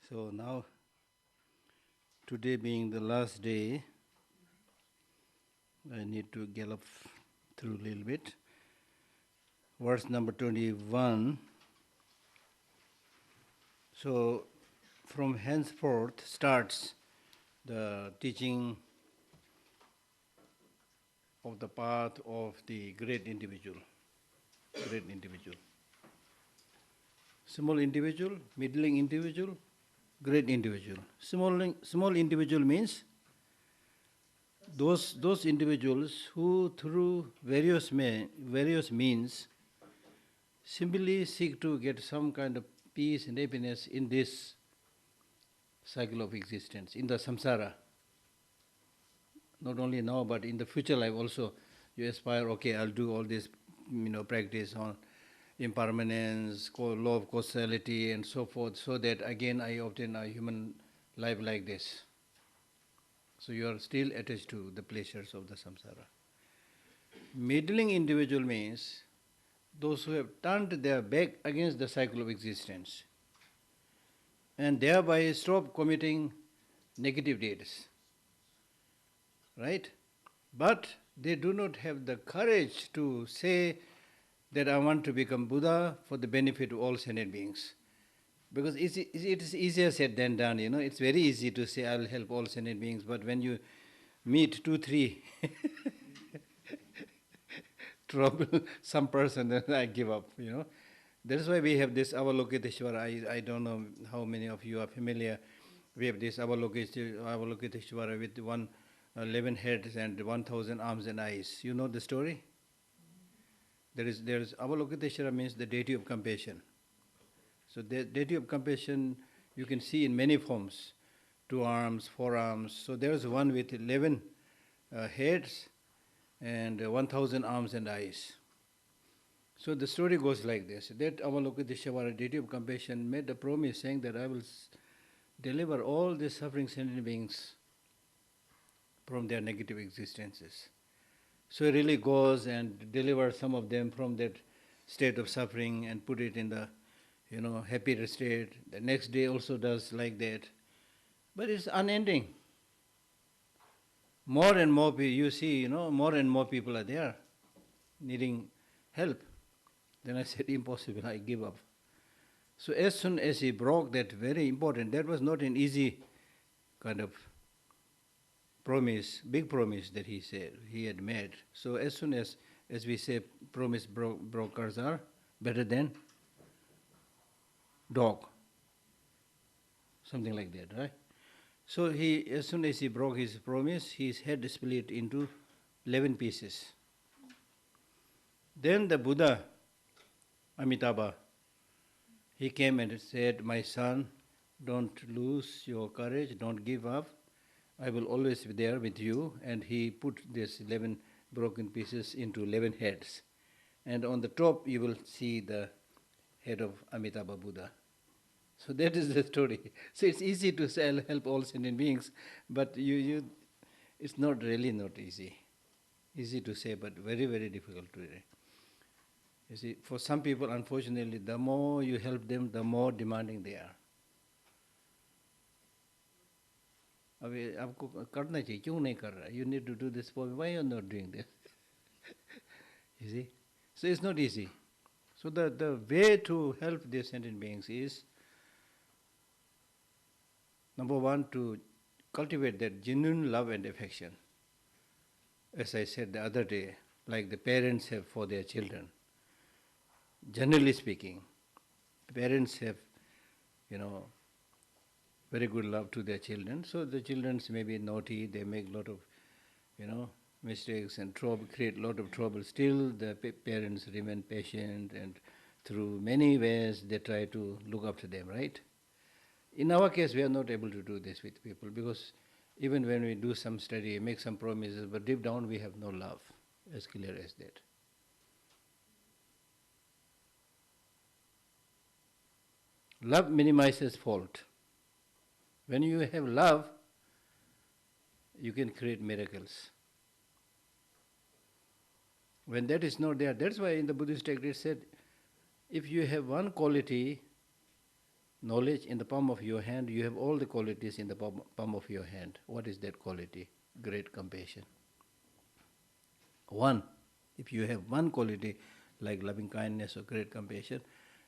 So now, today being the last day, I need to gallop through a little bit. Verse number 21. So, from henceforth starts the teaching of the path of the great individual. Great individual. Small individual, middling individual, great individual. Small individual means those individuals who through various means simply seek to get some kind of peace and happiness in this cycle of existence, in the samsara. Not only now, but in the future life also, you aspire, okay, I'll do all this, practice on impermanence, law of causality and so forth, so that again I obtain a human life like this. So you are still attached to the pleasures of the samsara. Middling individual means those who have turned their back against the cycle of existence and thereby stop committing negative deeds. Right? But they do not have the courage to say that I want to become Buddha for the benefit of all sentient beings. Because it is easier said than done, It's very easy to say I will help all sentient beings, but when you meet 2-3 trouble some person, then I give up, That's why we have this Avalokiteshvara. I don't know how many of you are familiar. We have this Avalokiteshvara with 11 heads and 1,000 arms and eyes. You know the story? There is Avalokiteshvara means the deity of compassion. So the deity of compassion you can see in many forms. 2 arms, 4 arms. So there is one with 11 heads and 1,000 arms and eyes. So the story goes like this. That Avalokiteshvara, deity of compassion, made a promise saying that I will deliver all the suffering sentient beings from their negative existences. So he really goes and delivers some of them from that state of suffering and put it in the happier state. The next day also does like that. But it's unending. More and more you see, more and more people are there needing help. Then I said, impossible, I give up. So as soon as he broke that very important, that was not an easy kind of promise, big promise that he said, he had made. So as soon as we say, promise brokers are better than dog. Something like that, right? So as soon as he broke his promise, his head split into 11 pieces. Then the Buddha, Amitabha, he came and said, my son, don't lose your courage, don't give up. I will always be there with you. And he put these 11 broken pieces into 11 heads. And on the top you will see the head of Amitabha Buddha. So that is the story. So it's easy to say I'll help all sentient beings, but it's not easy. Easy to say, but very, very difficult to do. You see, for some people, unfortunately, the more you help them, the more demanding they are. You need to do this for me. Why are you not doing this? You see? So it's not easy. So the way to help these sentient beings is, number one, to cultivate that genuine love and affection. As I said the other day, like the parents have for their children. Generally speaking, parents have, very good love to their children. So the children may be naughty, they make a lot of, mistakes and create a lot of trouble. Still, the parents remain patient, and through many ways they try to look after them, right? In our case, we are not able to do this with people because even when we do some study, make some promises, but deep down we have no love, as clear as that. Love minimizes fault. When you have love, you can create miracles. When that is not there, that's why in the Buddhist text it said, if you have one quality knowledge in the palm of your hand. You have all the qualities in the palm of your hand. What is that quality? Great compassion. One, if you have one quality like loving kindness or great compassion,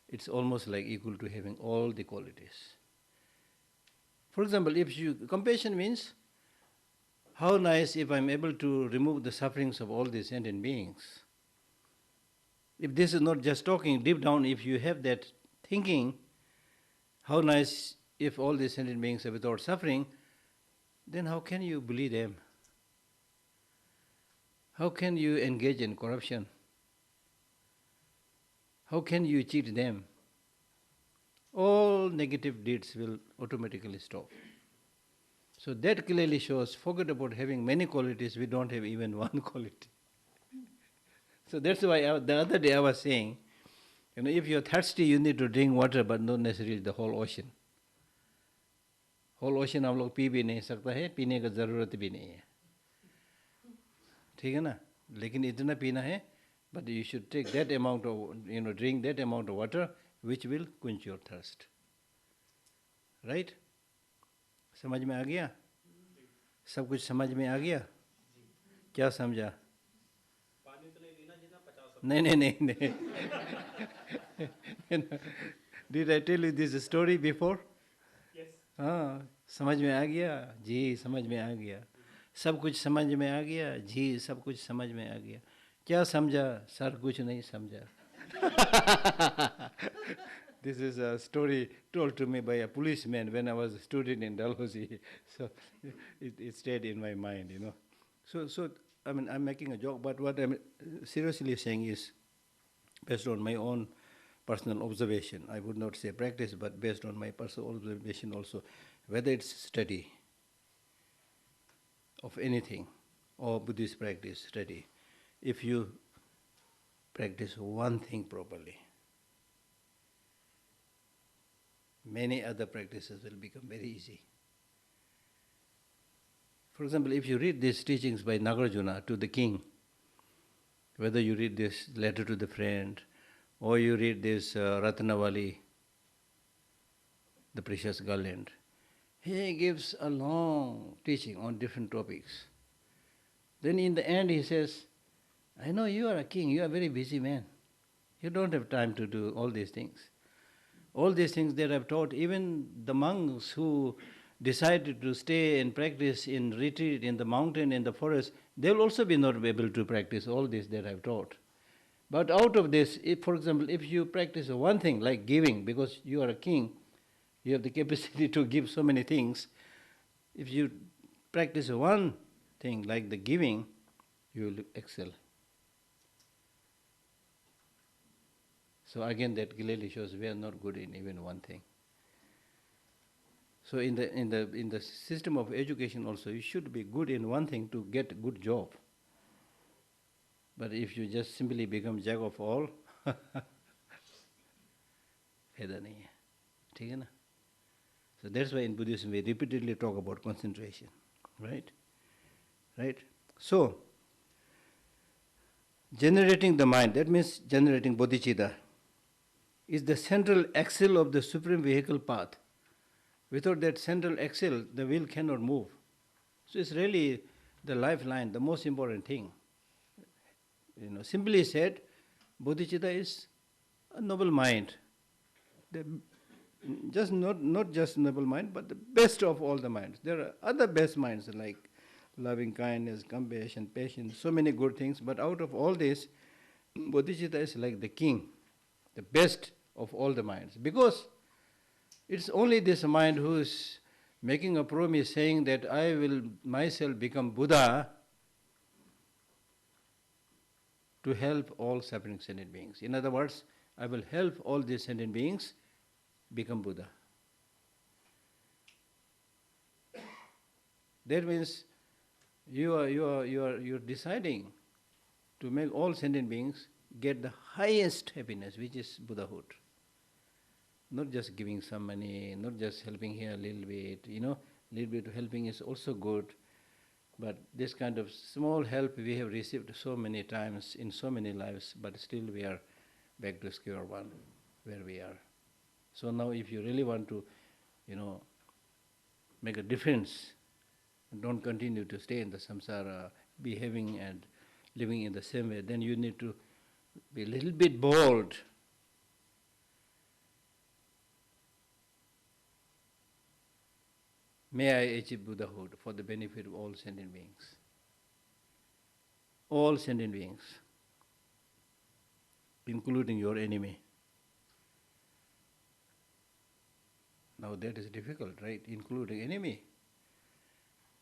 it's almost like equal to having all the qualities. For example, compassion means, how nice if I'm able to remove the sufferings of all these sentient beings. If this is not just talking, deep down, if you have that thinking, how nice if all these sentient beings are without suffering, then how can you bully them? How can you engage in corruption? How can you cheat them? All negative deeds will automatically stop. So that clearly shows, forget about having many qualities, we don't have even one quality. So that's why the other day I was saying, if you're thirsty, you need to drink water, but not necessarily the whole ocean. Whole ocean हम लोग P भी नहीं सकता है, पीने का ज़रूरत भी नहीं है, ठीक है ना? लेकिन इतना पीना है, but you should take that amount of, drink that amount of water, which will quench your thirst. Right? समझ में आ गया? सब कुछ समझ में आ गया? क्या समझा? पानी तो नहीं पीना जितना 50. नहीं. Did I tell you this story before? Yes. हाँ, समझ में आ गया? जी, समझ में आ गया. सब कुछ समझ में आ गया? जी, सब कुछ समझ में आ गया. क्या समझा? सर कुछ नहीं समझा. This is a story told to me by a policeman when I was a student in Dalhousie. So it stayed in my mind, So I'm making a joke, but what I'm seriously saying is, based on my own personal observation, I would not say practice, but based on my personal observation also, whether it's study of anything or Buddhist practice study, if you practice one thing properly, many other practices will become very easy. For example, if you read these teachings by Nagarjuna to the king, whether you read this letter to the friend, or you read this Ratnavali, the precious garland, he gives a long teaching on different topics. Then in the end he says, I know you are a king, you are a very busy man. You don't have time to do all these things. All these things that I've taught, even the monks who decided to stay and practice in retreat in the mountain, in the forest, they'll also be not able to practice all this that I've taught. But out of this, if, for example, if you practice one thing like giving, because you are a king, you have the capacity to give so many things. If you practice one thing like the giving, you will excel. So again, that clearly shows we are not good in even one thing. So in the system of education also, you should be good in one thing to get a good job. But if you just simply become jack of all, फायदा नहीं है, ठीक है ना? So that's why in Buddhism we repeatedly talk about concentration, right? Right? So, generating the mind, that means generating bodhicitta, is the central axle of the supreme vehicle path. Without that central axle, the wheel cannot move. So it's really the lifeline, the most important thing. Simply said, bodhicitta is a noble mind. Not just noble mind, but the best of all the minds. There are other best minds like loving kindness, compassion, patience, so many good things. But out of all this, bodhicitta is like the king, the best of all the minds. Because it's only this mind who is making a promise saying that I will myself become Buddha to help all suffering sentient beings. In other words, I will help all these sentient beings become Buddha. That means you're deciding to make all sentient beings get the highest happiness, which is Buddhahood. Not just giving some money, not just helping here a little bit, little bit of helping is also good. But this kind of small help we have received so many times in so many lives, but still we are back to square one, where we are. So now if you really want to, make a difference, don't continue to stay in the samsara, behaving and living in the same way, then you need to be a little bit bold. May I achieve Buddhahood for the benefit of all sentient beings. All sentient beings, including your enemy. Now that is difficult, right? Including enemy.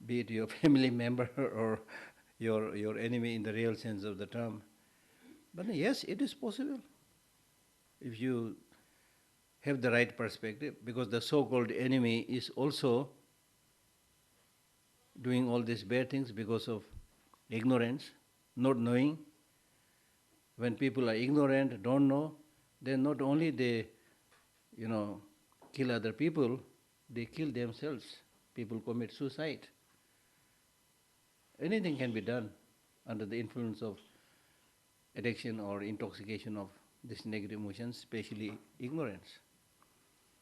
Be it your family member or your enemy in the real sense of the term. But yes, it is possible if you have the right perspective, because the so-called enemy is also doing all these bad things because of ignorance, not knowing. When people are ignorant, don't know, then not only they, kill other people, they kill themselves. People commit suicide. Anything can be done under the influence of addiction or intoxication of these negative emotions, especially ignorance.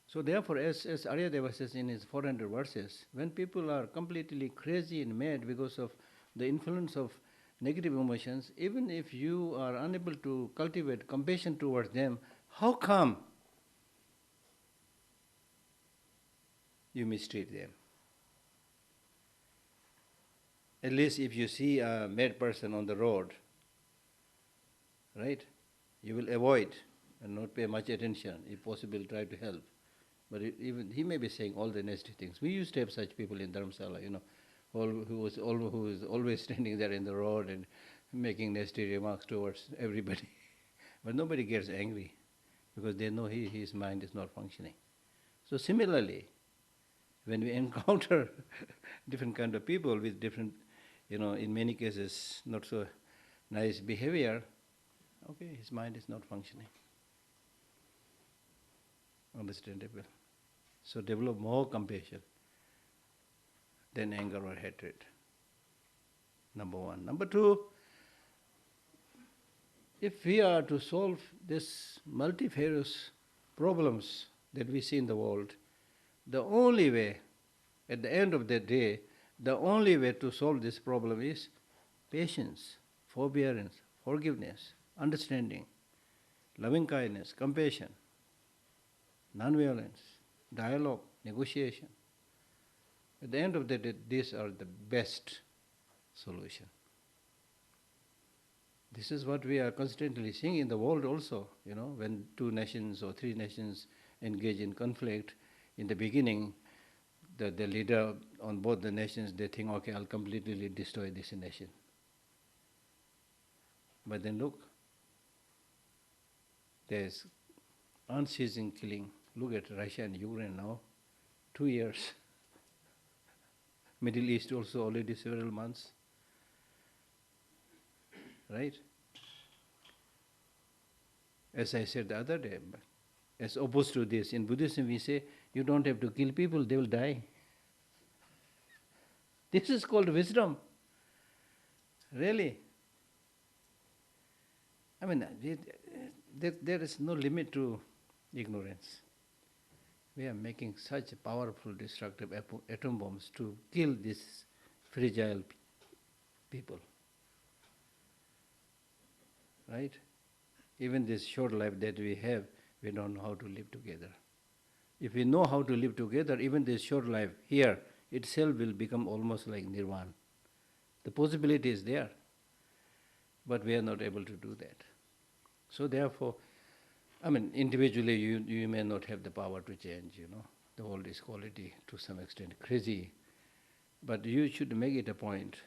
So therefore, as Aryadeva says in his 400 verses, when people are completely crazy and mad because of the influence of negative emotions, even if you are unable to cultivate compassion towards them, how come you mistreat them? At least if you see a mad person on the road, right, you will avoid and not pay much attention. If possible, try to help. But even he may be saying all the nasty things. We used to have such people in Dharamsala, who is always standing there in the road and making nasty remarks towards everybody. But nobody gets angry because they know his mind is not functioning. So similarly, when we encounter different kind of people with different, in many cases not so nice behavior, okay, his mind is not functioning. Understandable. So develop more compassion than anger or hatred. Number one. Number two, if we are to solve these multifarious problems that we see in the world, the only way, at the end of the day, the only way to solve this problem is patience, forbearance, forgiveness, understanding, loving kindness, compassion, non-violence, dialogue, negotiation. At the end of the day, these are the best solution. This is what we are constantly seeing in the world also, when two nations or three nations engage in conflict. In the beginning, the leader on both the nations, they think, okay, I'll completely destroy this nation. But then look, there's unceasing killing. Look at Russia and Ukraine now, 2 years. Middle East also already several months. Right? As I said the other day, as opposed to this, in Buddhism we say, you don't have to kill people, they will die. This is called wisdom. Really. I mean, there is no limit to ignorance. We are making such powerful destructive atom bombs to kill these fragile people. Right? Even this short life that we have, we don't know how to live together. If we know how to live together, even this short life here itself will become almost like nirvana. The possibility is there, but we are not able to do that. So therefore, individually you may not have the power to change, the world is quality to some extent crazy, but you should make it a point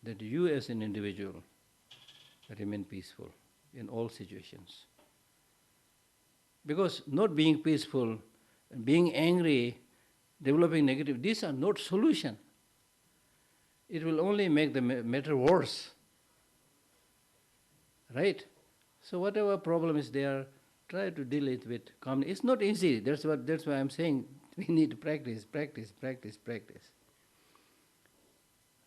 that you as an individual remain peaceful in all situations. Because not being peaceful, being angry, developing negative, these are not solution. It will only make the matter worse. Right? So whatever problem is there, try to deal it with calmly. It's not easy. That's why I'm saying we need to practice.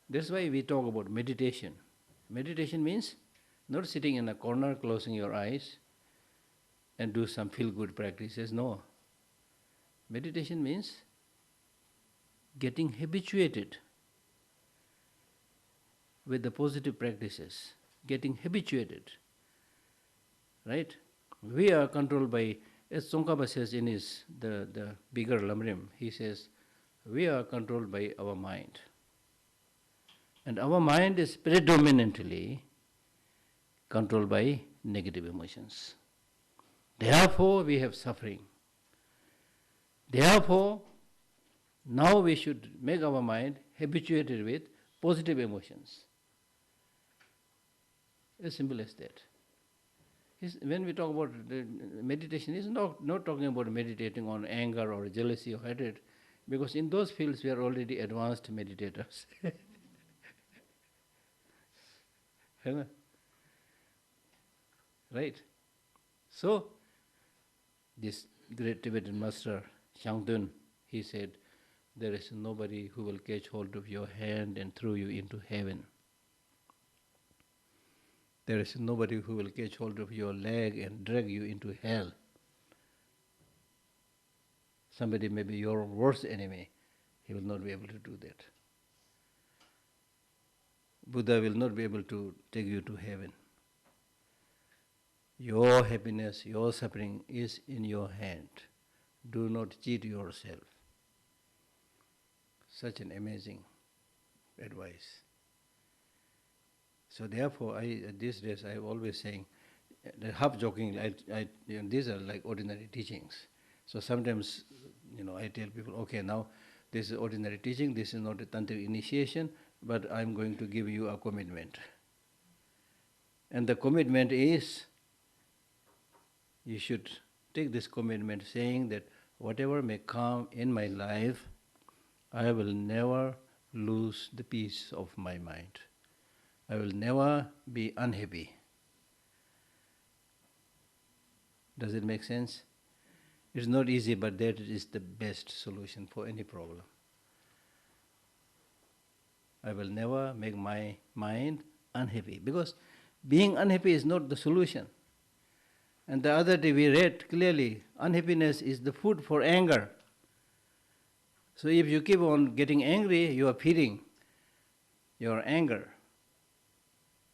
That's why we talk about meditation. Meditation means not sitting in a corner, closing your eyes, and do some feel-good practices. No. Meditation means getting habituated with the positive practices, getting habituated, right? We are controlled by, as Tsongkhapa says in his, the bigger Lam Rim, he says, we are controlled by our mind. And our mind is predominantly controlled by negative emotions. Therefore, we have suffering. Therefore, now we should make our mind habituated with positive emotions. As simple as that. When we talk about meditation, it's not talking about meditating on anger or jealousy or hatred, because in those fields we are already advanced meditators. Right? So, this great Tibetan master, Shangdun, he said, there is nobody who will catch hold of your hand and throw you into heaven. There is nobody who will catch hold of your leg and drag you into hell. Somebody may be your worst enemy. He will not be able to do that. Buddha will not be able to take you to heaven. Your happiness, your suffering is in your hand. Do not cheat yourself. Such an amazing advice. So therefore, these days I am always saying, half joking, these are like ordinary teachings. So sometimes, I tell people, okay, now this is ordinary teaching, this is not a tantric initiation, but I am going to give you a commitment. And the commitment is, you should take this commitment saying that whatever may come in my life, I will never lose the peace of my mind. I will never be unhappy. Does it make sense? It's not easy, but that is the best solution for any problem. I will never make my mind unhappy, because being unhappy is not the solution. And the other day we read clearly, unhappiness is the food for anger. So if you keep on getting angry, you are feeding your anger.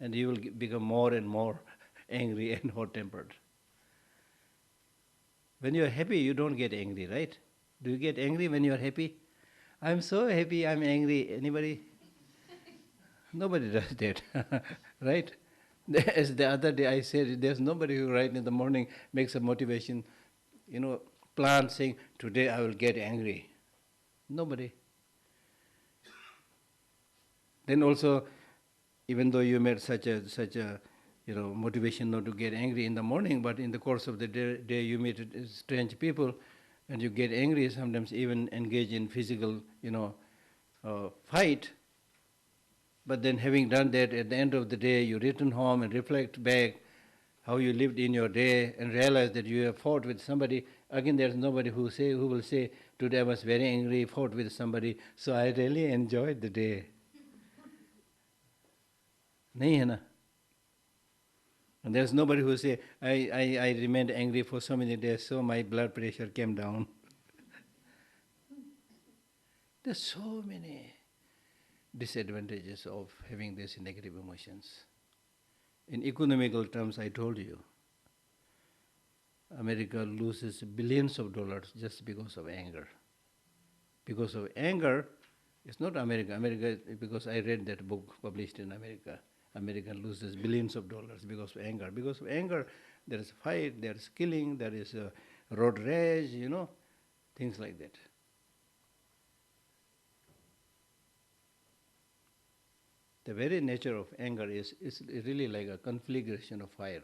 And you will become more and more angry and hot-tempered. When you are happy, you don't get angry, right? Do you get angry when you are happy? I'm so happy, I'm angry. Anybody? Nobody does that, right? As the other day I said, there's nobody who right in the morning makes a motivation, plan saying, today I will get angry. Nobody. Then also, even though you made such a motivation not to get angry in the morning, but in the course of the day you meet strange people and you get angry, sometimes even engage in physical, fight. But then having done that, at the end of the day, you return home and reflect back how you lived in your day and realize that you have fought with somebody. Again, there's nobody who will say, today I was very angry, fought with somebody, so I really enjoyed the day. Nahi hai na? And there's nobody who say, I remained angry for so many days, so my blood pressure came down. There's so many disadvantages of having these negative emotions. In economical terms, I told you, America loses billions of dollars just because of anger. Because of anger, it's not America. America, because I read that book published in America. America loses billions of dollars because of anger. Because of anger, there is fight, there is killing, there is road rage, things like that. The very nature of anger is really like a conflagration of fire.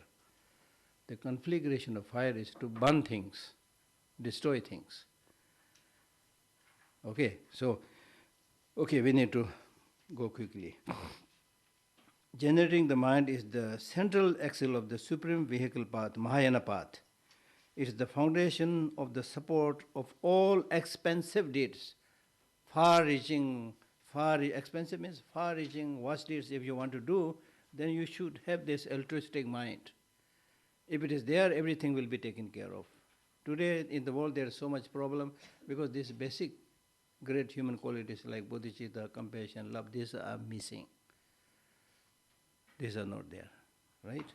The conflagration of fire is to burn things, destroy things. Okay, we need to go quickly. Generating the mind is the central axle of the supreme vehicle path, Mahayana path. It is the foundation of the support of all expensive deeds, far-reaching, expensive means far-reaching, vast deeds if you want to do, then you should have this altruistic mind. If it is there, everything will be taken care of. Today in the world there is so much problem because these basic great human qualities like bodhicitta, compassion, love, these are missing. These are not there, right?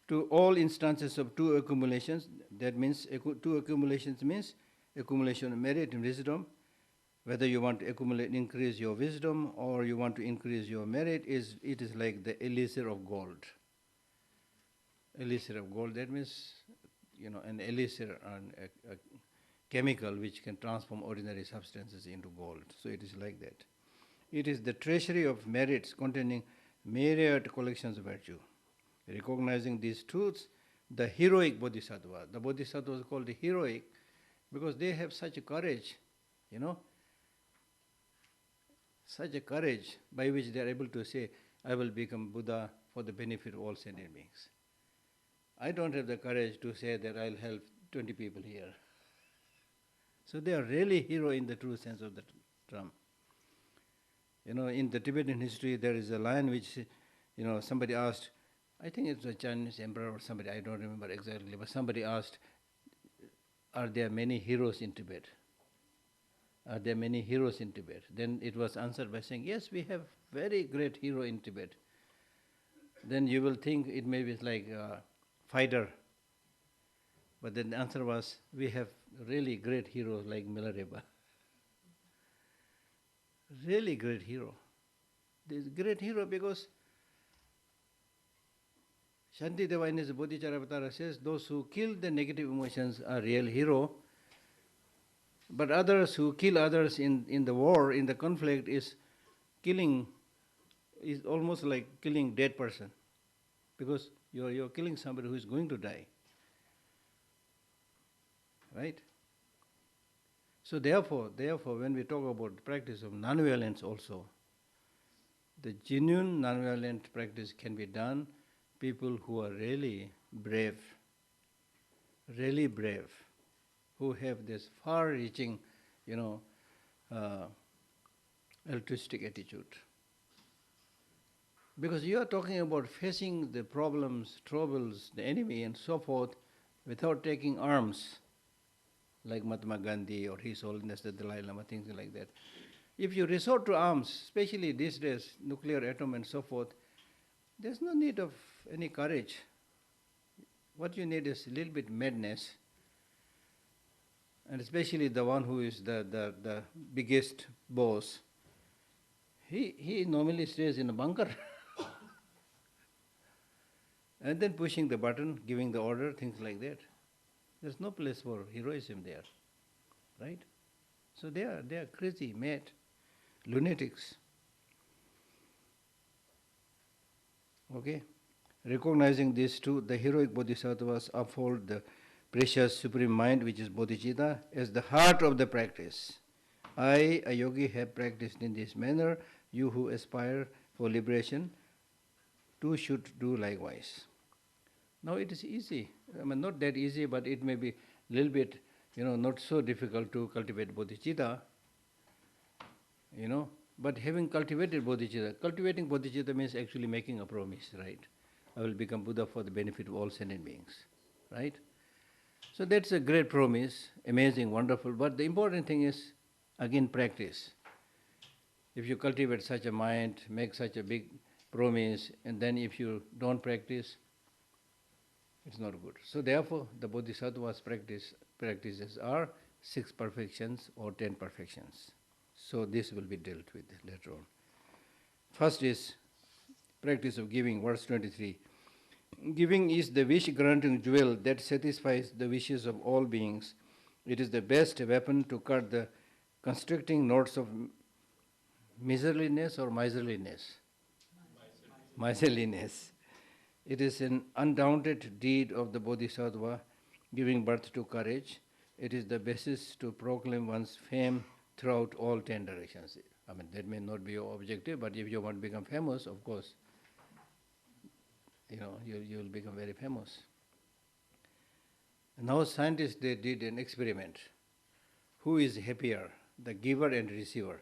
To all instances of two accumulations, that means two accumulations means accumulation of merit and wisdom. Whether you want to increase your wisdom or you want to increase your merit, it is like the elixir of gold. Elixir of gold, that means, an elixir, a chemical which can transform ordinary substances into gold. So it is like that. It is the treasury of merits containing myriad collections of virtue. Recognizing these truths, the heroic bodhisattva, the bodhisattvas are called the heroic because they have such a courage, such a courage by which they are able to say, I will become Buddha for the benefit of all sentient beings. I don't have the courage to say that I'll help 20 people here. So they are really hero in the true sense of the term. In the Tibetan history, there is a line which, somebody asked, I think it's a Chinese emperor or somebody, I don't remember exactly, but somebody asked, are there many heroes in Tibet? Are there many heroes in Tibet? Then it was answered by saying, yes, we have very great hero in Tibet. Then you will think it may be like a fighter. But then the answer was, we have really great heroes like Milarepa. Really great hero. This great hero because Shantideva in his Bodhicharyavatara says, those who kill the negative emotions are real hero, but others who kill others in the war, in the conflict, is almost like killing dead person, because you're killing somebody who is going to die, right? So therefore, when we talk about the practice of non-violence also, the genuine non-violent practice can be done. People who are really brave, who have this far-reaching, altruistic attitude. Because you are talking about facing the problems, troubles, the enemy and so forth without taking arms, like Mahatma Gandhi or His Holiness the Dalai Lama, things like that. If you resort to arms, especially these days, nuclear, atom and so forth, there's no need of any courage. What you need is a little bit madness, and especially the one who is the biggest boss. He normally stays in a bunker and then pushing the button, giving the order, things like that. There's no place for heroism there, right? So they are crazy, mad, lunatics. Okay? Recognizing this too, the heroic bodhisattvas uphold the precious supreme mind, which is bodhicitta, as the heart of the practice. I, a yogi, have practiced in this manner. You who aspire for liberation, too should do likewise. Now it is easy. Not that easy, but it may be a little bit, not so difficult to cultivate bodhicitta, But having cultivated bodhicitta, cultivating bodhicitta means actually making a promise, right? I will become Buddha for the benefit of all sentient beings, right? So that's a great promise, amazing, wonderful, but the important thing is, again, practice. If you cultivate such a mind, make such a big promise, and then if you don't practice, it's not good. So therefore, the bodhisattva's practices are 6 perfections or 10 perfections. So this will be dealt with later on. First is practice of giving, verse 23. Giving is the wish-granting jewel that satisfies the wishes of all beings. It is the best weapon to cut the constricting knots of miserliness or miserliness. Miserliness. It is an undaunted deed of the bodhisattva, giving birth to courage. It is the basis to proclaim one's fame throughout all 10 directions. That may not be your objective, but if you want to become famous, of course, you will become very famous. Now scientists, they did an experiment. Who is happier, the giver and receiver?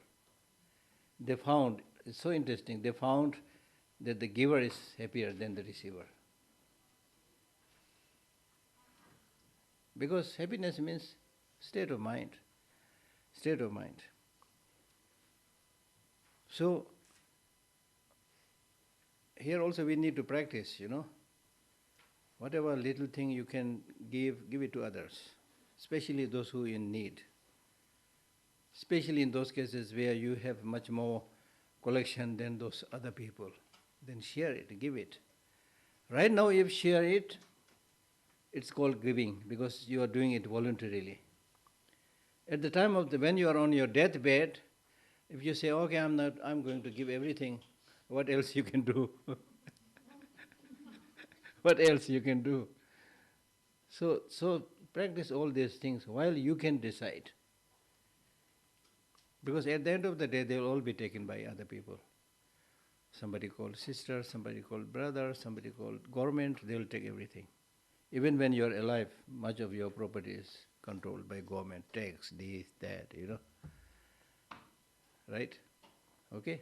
They found, it's so interesting, they found that the giver is happier than the receiver. Because happiness means state of mind. State of mind. So, here also we need to practice, Whatever little thing you can give it to others, especially those who are in need. Especially in those cases where you have much more collection than those other people. Then share it, give it. Right now, if share it, it's called giving because you are doing it voluntarily. At the time of when you are on your deathbed, if you say, okay, I'm going to give everything, what else you can do? What else you can do? So practice all these things while you can decide. Because at the end of the day, they will all be taken by other people. Somebody called sister, somebody called brother, somebody called government, they will take everything. Even when you are alive, much of your property is controlled by government, tax, this, that, Right? Okay?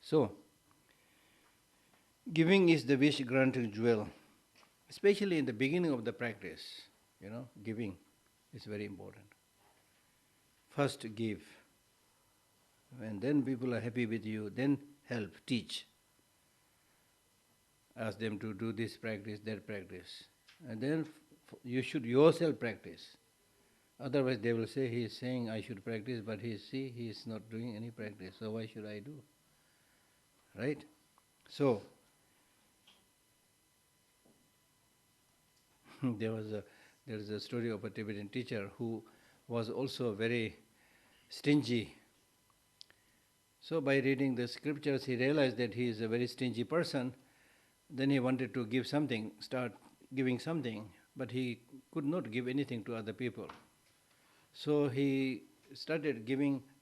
So, giving is the wish granted jewel. Especially in the beginning of the practice, giving is very important. First give. And then people are happy with you, then help, teach. Ask them to do this practice, that practice. And then you should yourself practice. Otherwise they will say, he is saying I should practice, but he is not doing any practice, so why should I do? Right? So, there is a story of a Tibetan teacher who was also very stingy. So by reading the scriptures, he realized that he is a very stingy person. Then he wanted to give something, start giving something, but he could not give anything to other people. So he started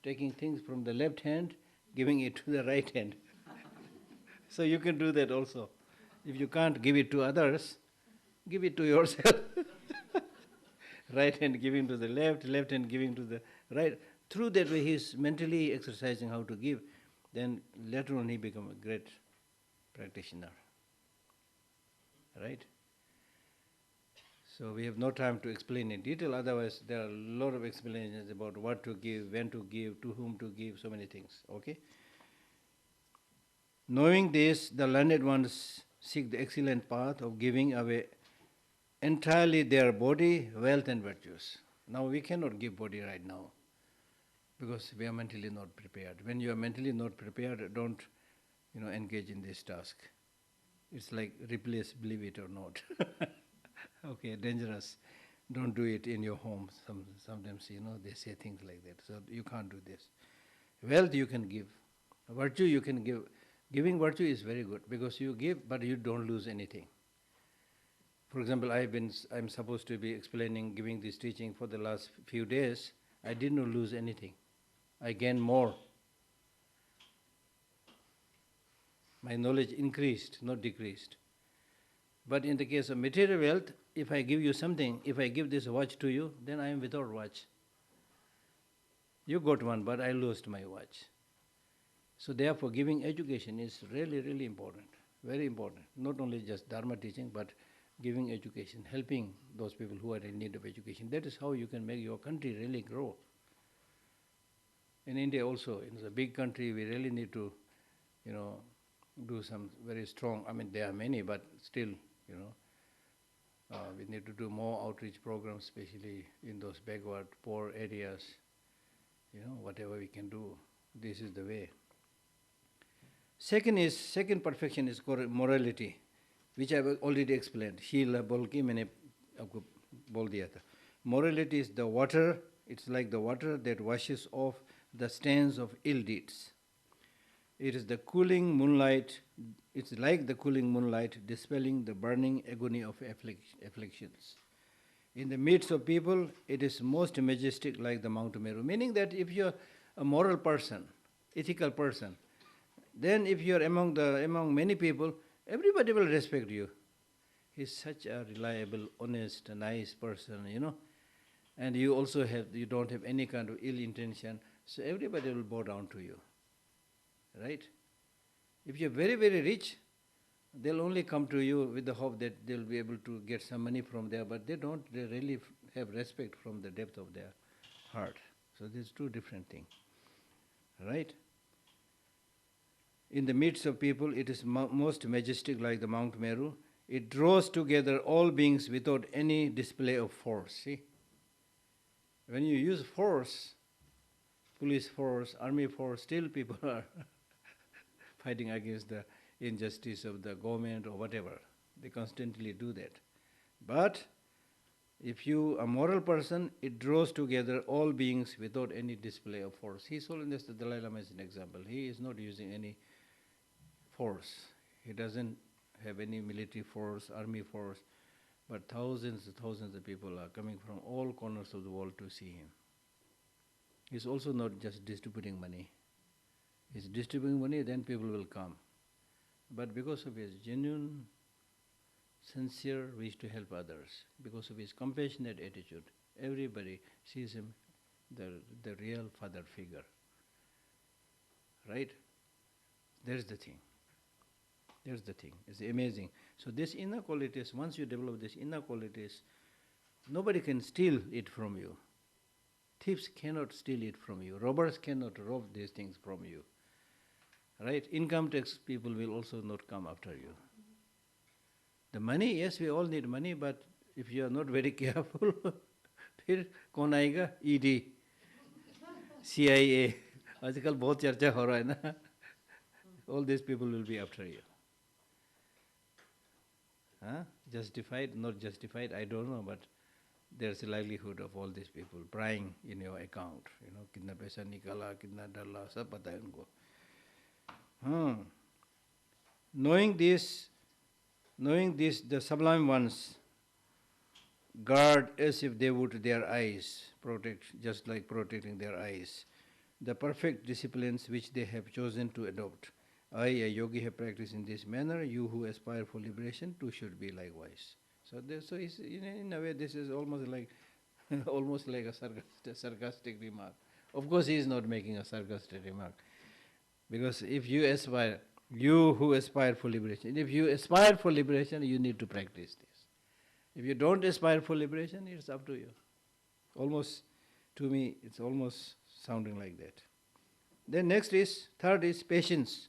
taking things from the left hand, giving it to the right hand. So you can do that also. If you can't give it to others, give it to yourself. Right hand giving to the left hand giving to the right. Through that way he is mentally exercising how to give. Then later on he becomes a great practitioner. Right? So we have no time to explain in detail, otherwise there are a lot of explanations about what to give, when to give, to whom to give, so many things. Okay? Knowing this, the learned ones seek the excellent path of giving away entirely their body, wealth and virtues. Now we cannot give body right now because we are mentally not prepared. When you are mentally not prepared, don't engage in this task. It's like replace, believe it or not. Okay, dangerous. Don't do it in your home. Sometimes they say things like that. So you can't do this. Wealth you can give. Virtue you can give. Giving virtue is very good because you give but you don't lose anything. For example, I'm supposed to be explaining, giving this teaching for the last few days. I did not lose anything. I gained more. My knowledge increased, not decreased. But in the case of material wealth, if I give you something, if I give this watch to you, then I am without watch. You got one, but I lost my watch. So therefore, giving education is really, really important, very important. Not only just Dharma teaching, but giving education, helping those people who are in need of education. That is how you can make your country really grow. In India also, it's a big country, we really need to, do some very strong, there are many, but still, we need to do more outreach programs, especially in those backward, poor areas, whatever we can do, this is the way. Second perfection is morality, which I have already explained. शील बोल के मैंने आपको बोल दिया था. Morality is the water, it's like the water that washes off the stains of ill deeds. It is the cooling moonlight, it's like the cooling moonlight dispelling the burning agony of afflictions. In the midst of people, it is most majestic like the Mount Meru. Meaning that if you are a moral person, ethical person, then if you are among many people, everybody will respect you. He's such a reliable, honest, nice person, and you also you don't have any kind of ill intention, so everybody will bow down to you. Right? If you're very, very rich, they'll only come to you with the hope that they'll be able to get some money from there, but they don't. They really have respect from the depth of their heart. So these two different things. Right? In the midst of people, it is most majestic like the Mount Meru. It draws together all beings without any display of force. See? When you use force, police force, army force, still people are fighting against the injustice of the government or whatever. They constantly do that. But if you a moral person, it draws together all beings without any display of force. His Holiness the Dalai Lama is an example. He is not using any force. He doesn't have any military force, army force, but thousands and thousands of people are coming from all corners of the world to see him. He's also not just distributing money. He's distributing money, then people will come. But because of his genuine, sincere wish to help others, because of his compassionate attitude, everybody sees him the real father figure. Right? There's the thing. There's the thing. It's amazing. So these inner qualities, once you develop these inner qualities, nobody can steal it from you. Thieves cannot steal it from you. Robbers cannot rob these things from you. Right? Income tax people will also not come after you. The money, yes, we all need money, but if you are not very careful, फिर कौन आएगा? ED, CIA, आजकल बहुत चर्चा हो रहा है ना. All these people will be after you. Justified, not justified, I don't know, but there's a likelihood of all these people prying in your account. You know, कितना पैसा निकाला, कितना डाला, सब पता है उनको. Knowing this, the sublime ones guard as if they would their eyes, protect, just like protecting their eyes, the perfect disciplines which they have chosen to adopt. I, a yogi, have practiced in this manner. You who aspire for liberation, too should be likewise. So it's, in a way, this is almost like a sarcastic remark. Of course, he is not making a sarcastic remark, because if you aspire, you who aspire for liberation, if you aspire for liberation, you need to practice this. If you don't aspire for liberation, it's up to you. Almost, to me, it's almost sounding like that. Then third is patience.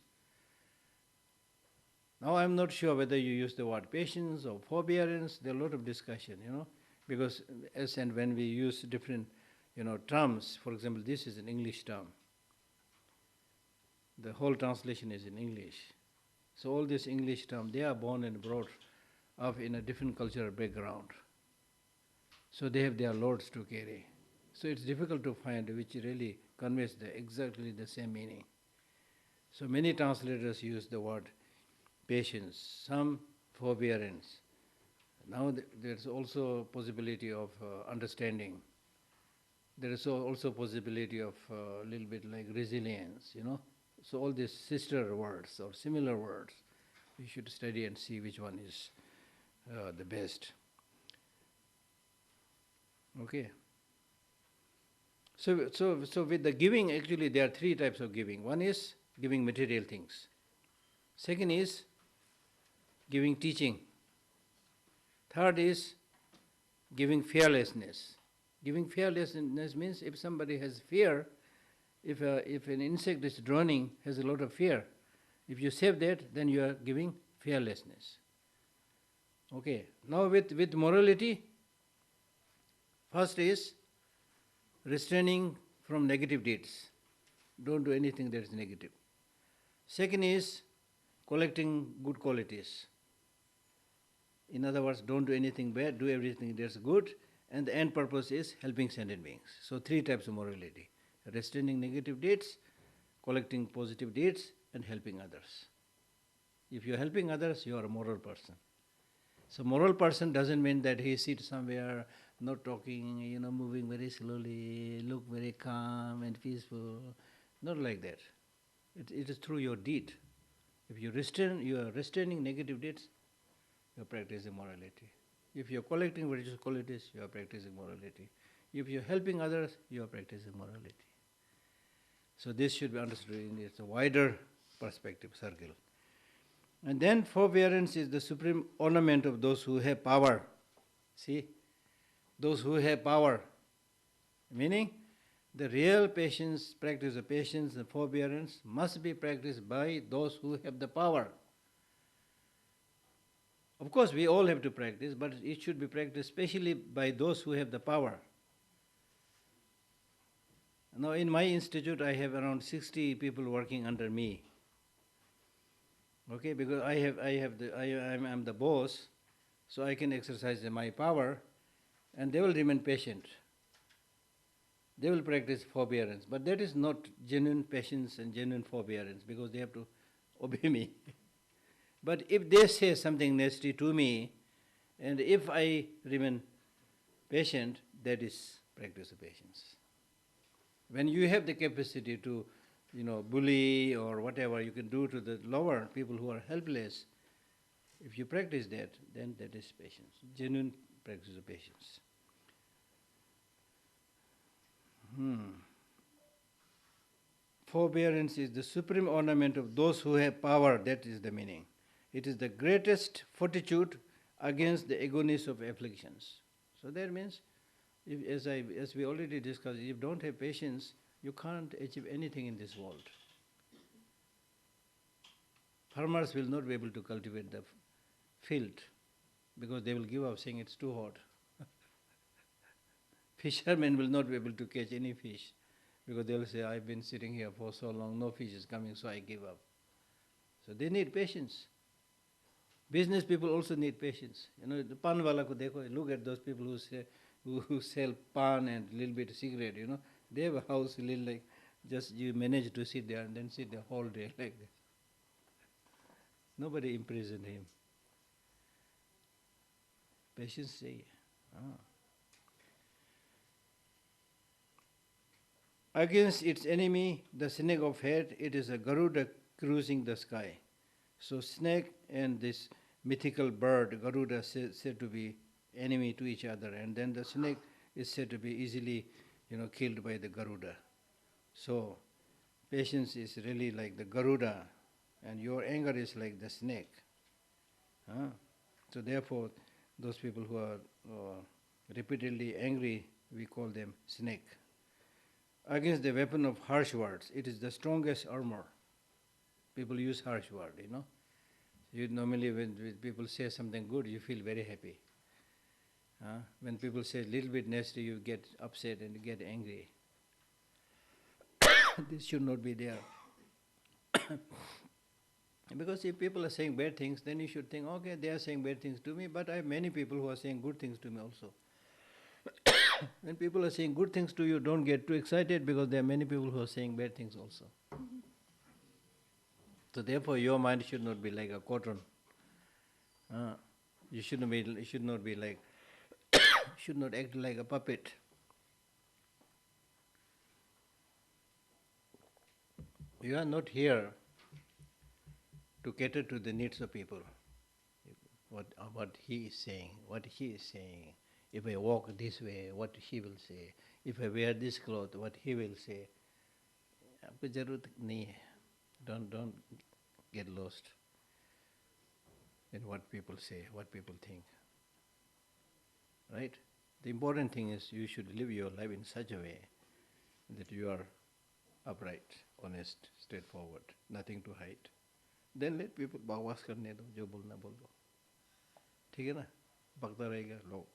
Now I'm not sure whether you use the word patience or forbearance. There are a lot of discussion, because as and when we use different, terms, for example, this is an English term. The whole translation is in English. So all these English terms, they are born and brought up in a different cultural background. So they have their loads to carry. So it's difficult to find which really conveys exactly the same meaning. So many translators use the word patience, some forbearance. Now there's also possibility of understanding. There is also possibility of a little bit like resilience, So all these sister words or similar words, we should study and see which one is the best. Okay. So with the giving, actually there are three types of giving. One is giving material things. Second is giving teaching. Third is giving fearlessness. Giving fearlessness means if somebody has fear, if an insect is drowning, has a lot of fear, if you save that, then you are giving fearlessness. Okay. Now with morality, first is restraining from negative deeds. Don't do anything that is negative. Second is collecting good qualities. In other words, don't do anything bad, do everything that's good, and the end purpose is helping sentient beings. So three types of morality: restraining negative deeds, collecting positive deeds, and helping others. If you're helping others, you are a moral person. So moral person doesn't mean that he sits somewhere, not talking, moving very slowly, look very calm and peaceful. Not like that. It is through your deed. If you are restraining negative deeds, you are practicing morality. If you are collecting virtuous qualities, you are practicing morality. If you are helping others, you are practicing morality. So this should be understood in its a wider perspective circle. And then forbearance is the supreme ornament of those who have power. See, those who have power. Meaning, the real patience, practice of patience and forbearance must be practiced by those who have the power. Of course, we all have to practice, but it should be practiced especially by those who have the power. Now, in my institute, I have around 60 people working under me. Okay, because I'm the boss, so I can exercise my power, and they will remain patient. They will practice forbearance, but that is not genuine patience and genuine forbearance, because they have to obey me. But if they say something nasty to me, and if I remain patient, that is practice of patience. When you have the capacity to, bully or whatever you can do to the lower people who are helpless, if you practice that, then that is patience, genuine practice of patience. Forbearance is the supreme ornament of those who have power, that is the meaning. It is the greatest fortitude against the agonies of afflictions. So that means, as we already discussed, if you don't have patience, you can't achieve anything in this world. Farmers will not be able to cultivate the field because they will give up saying it's too hot. Fishermen will not be able to catch any fish because they will say, I've been sitting here for so long, no fish is coming, so I give up. So they need patience. Business people also need patience. The pan wala ko dekho, look at those people who sell pan and little bit of cigarette, They have a house, little like, just you manage to sit there and then sit the whole day like this. Nobody imprisoned him. Patience चाहिए. Against its enemy, the snake of hate, it is a Garuda cruising the sky. So snake and this mythical bird, Garuda, said to be enemy to each other, and then the snake is said to be easily, killed by the Garuda. So patience is really like the Garuda, and your anger is like the snake. So therefore, those people who are repeatedly angry, we call them snake. Against the weapon of harsh words, it is the strongest armor. People use harsh word, You normally, when people say something good, you feel very happy. When people say a little bit nasty, you get upset and get angry. This should not be there. Because if people are saying bad things, then you should think, okay, they are saying bad things to me, but I have many people who are saying good things to me also. When people are saying good things to you, don't get too excited because there are many people who are saying bad things also. So therefore, your mind should not be like a cotton. You should not be like, should not act like a puppet. You are not here to cater to the needs of people. What he is saying, what she is saying. If I walk this way, what he will say. If I wear this cloth, what he will say. Don't get lost in what people say, what people think. Right? The important thing is you should live your life in such a way that you are upright, honest, straightforward, nothing to hide. Then let people बकवास करने दो, जो बोलना बोल दो. ठीक है ना? बकता रहेगा लोग.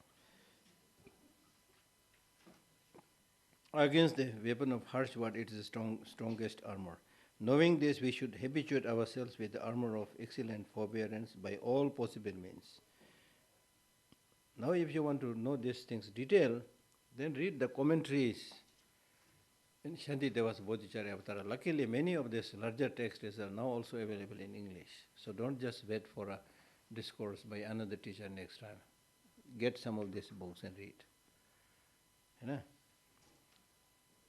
Against the weapon of harsh word, it is the strongest armor. Knowing this, we should habituate ourselves with the armor of excellent forbearance by all possible means. Now, if you want to know these things detail, then read the commentaries in Shantideva's Bodhicharya Avatara. Luckily, many of these larger texts are now also available in English. So don't just wait for a discourse by another teacher next time. Get some of these books and read.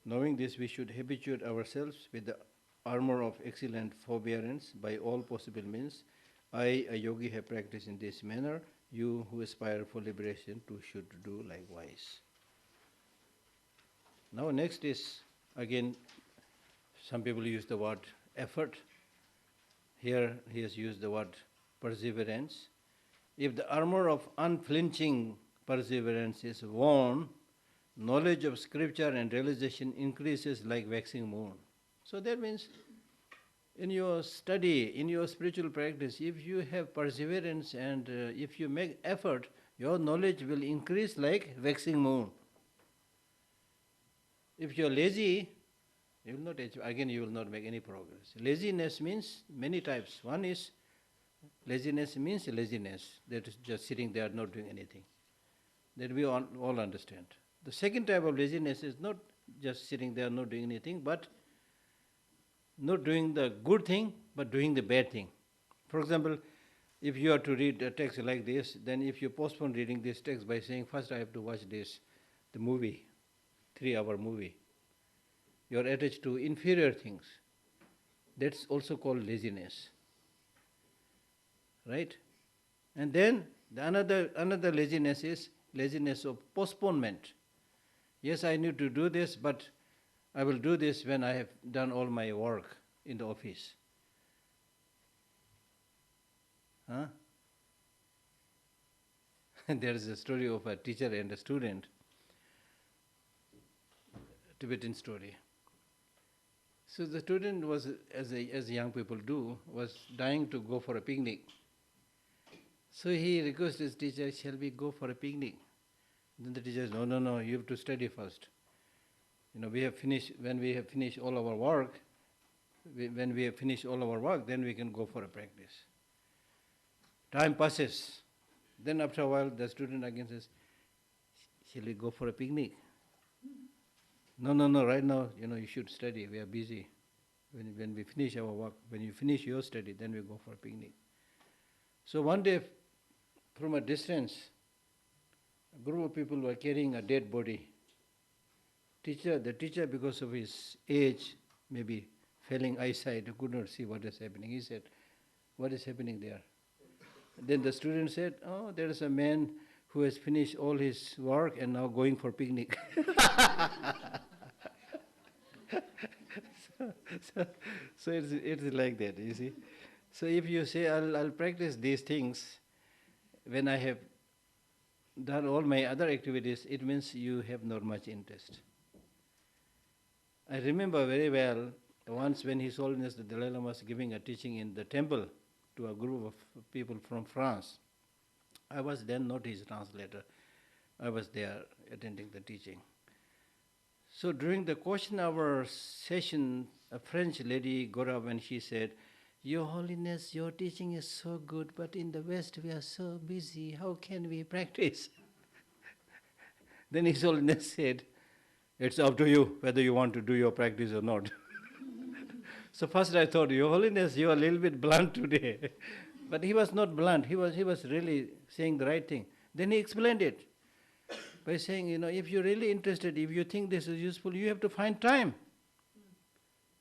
Knowing this, we should habituate ourselves with the armor of excellent forbearance by all possible means. I, a yogi, have practiced in this manner. You who aspire for liberation too should do likewise. Now next is, again, some people use the word effort. Here he has used the word perseverance. If the armor of unflinching perseverance is worn, knowledge of scripture and realization increases like waxing moon. So that means in your study, in your spiritual practice, if you have perseverance and if you make effort, your knowledge will increase like waxing moon. If you are lazy, you will not achieve, again you will not make any progress. Laziness means many types. One is, laziness means laziness, that is just sitting there not doing anything. That we all understand. The second type of laziness is not just sitting there not doing anything, but not doing the good thing, but doing the bad thing. For example, if you are to read a text like this, then if you postpone reading this text by saying, first I have to watch the movie, 3-hour movie, you are attached to inferior things. That's also called laziness. Right? And then another laziness is laziness of postponement. Yes, I need to do this, but I will do this when I have done all my work in the office. Huh? There is a story of a teacher and a student, Tibetan story. So the student was, as young people do, was dying to go for a picnic. So he requested his teacher, shall we go for a picnic? Then the teacher said, no, you have to study first. When we have finished all our work, then we can go for a practice. Time passes. Then after a while, the student again says, shall we go for a picnic? No, right now, you should study, we are busy. When we finish our work, when you finish your study, then we go for a picnic. So one day, from a distance, a group of people were carrying a dead body. The teacher, because of his age, maybe failing eyesight, could not see what is happening. He said, what is happening there? Then the student said, oh, there is a man who has finished all his work and now going for picnic. So it's like that, you see. So if you say, I'll practice these things when I have done all my other activities, it means you have not much interest. I remember very well, once when His Holiness the Dalai Lama was giving a teaching in the temple to a group of people from France. I was then not his translator. I was there attending the teaching. So during the question hour session, a French lady got up and she said, Your Holiness, your teaching is so good, but in the West we are so busy. How can we practice? Then His Holiness said, it's up to you whether you want to do your practice or not. So first I thought, Your Holiness, you are a little bit blunt today. But he was not blunt. He was really saying the right thing. Then he explained it by saying, if you're really interested, if you think this is useful, you have to find time.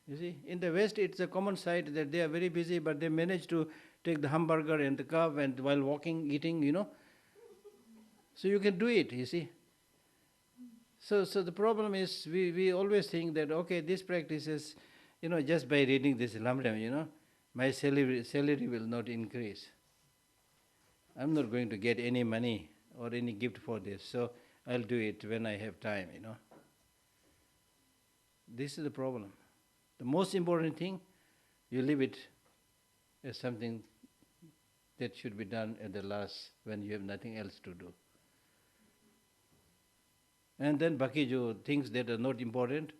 You see, in the West it's a common sight that they are very busy, but they manage to take the hamburger and the cup and while walking, eating, So you can do it, you see. So the problem is we always think that, okay, this practice is, just by reading this Lam Rim, my salary will not increase. I'm not going to get any money or any gift for this, so I'll do it when I have time, This is the problem. The most important thing, you leave it as something that should be done at the last when you have nothing else to do. And then baki jo things that are not important,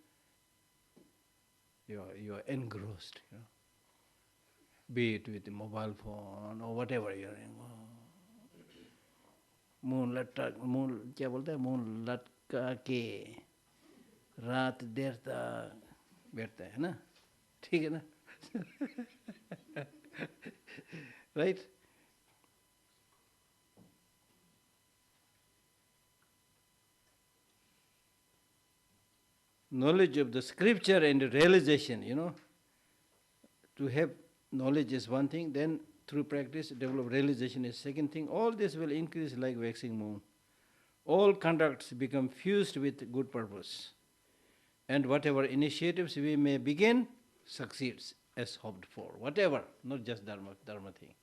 you are engrossed, Be it with the mobile phone or whatever you're in. Moon latka ke raat der tak बैठता है ना, ठीक है ना? Right? Knowledge of the scripture and realization, to have knowledge is one thing, then through practice develop realization is second thing. All this will increase like waxing moon. All conducts become fused with good purpose. And whatever initiatives we may begin succeeds as hoped for. Whatever, not just dharma thing.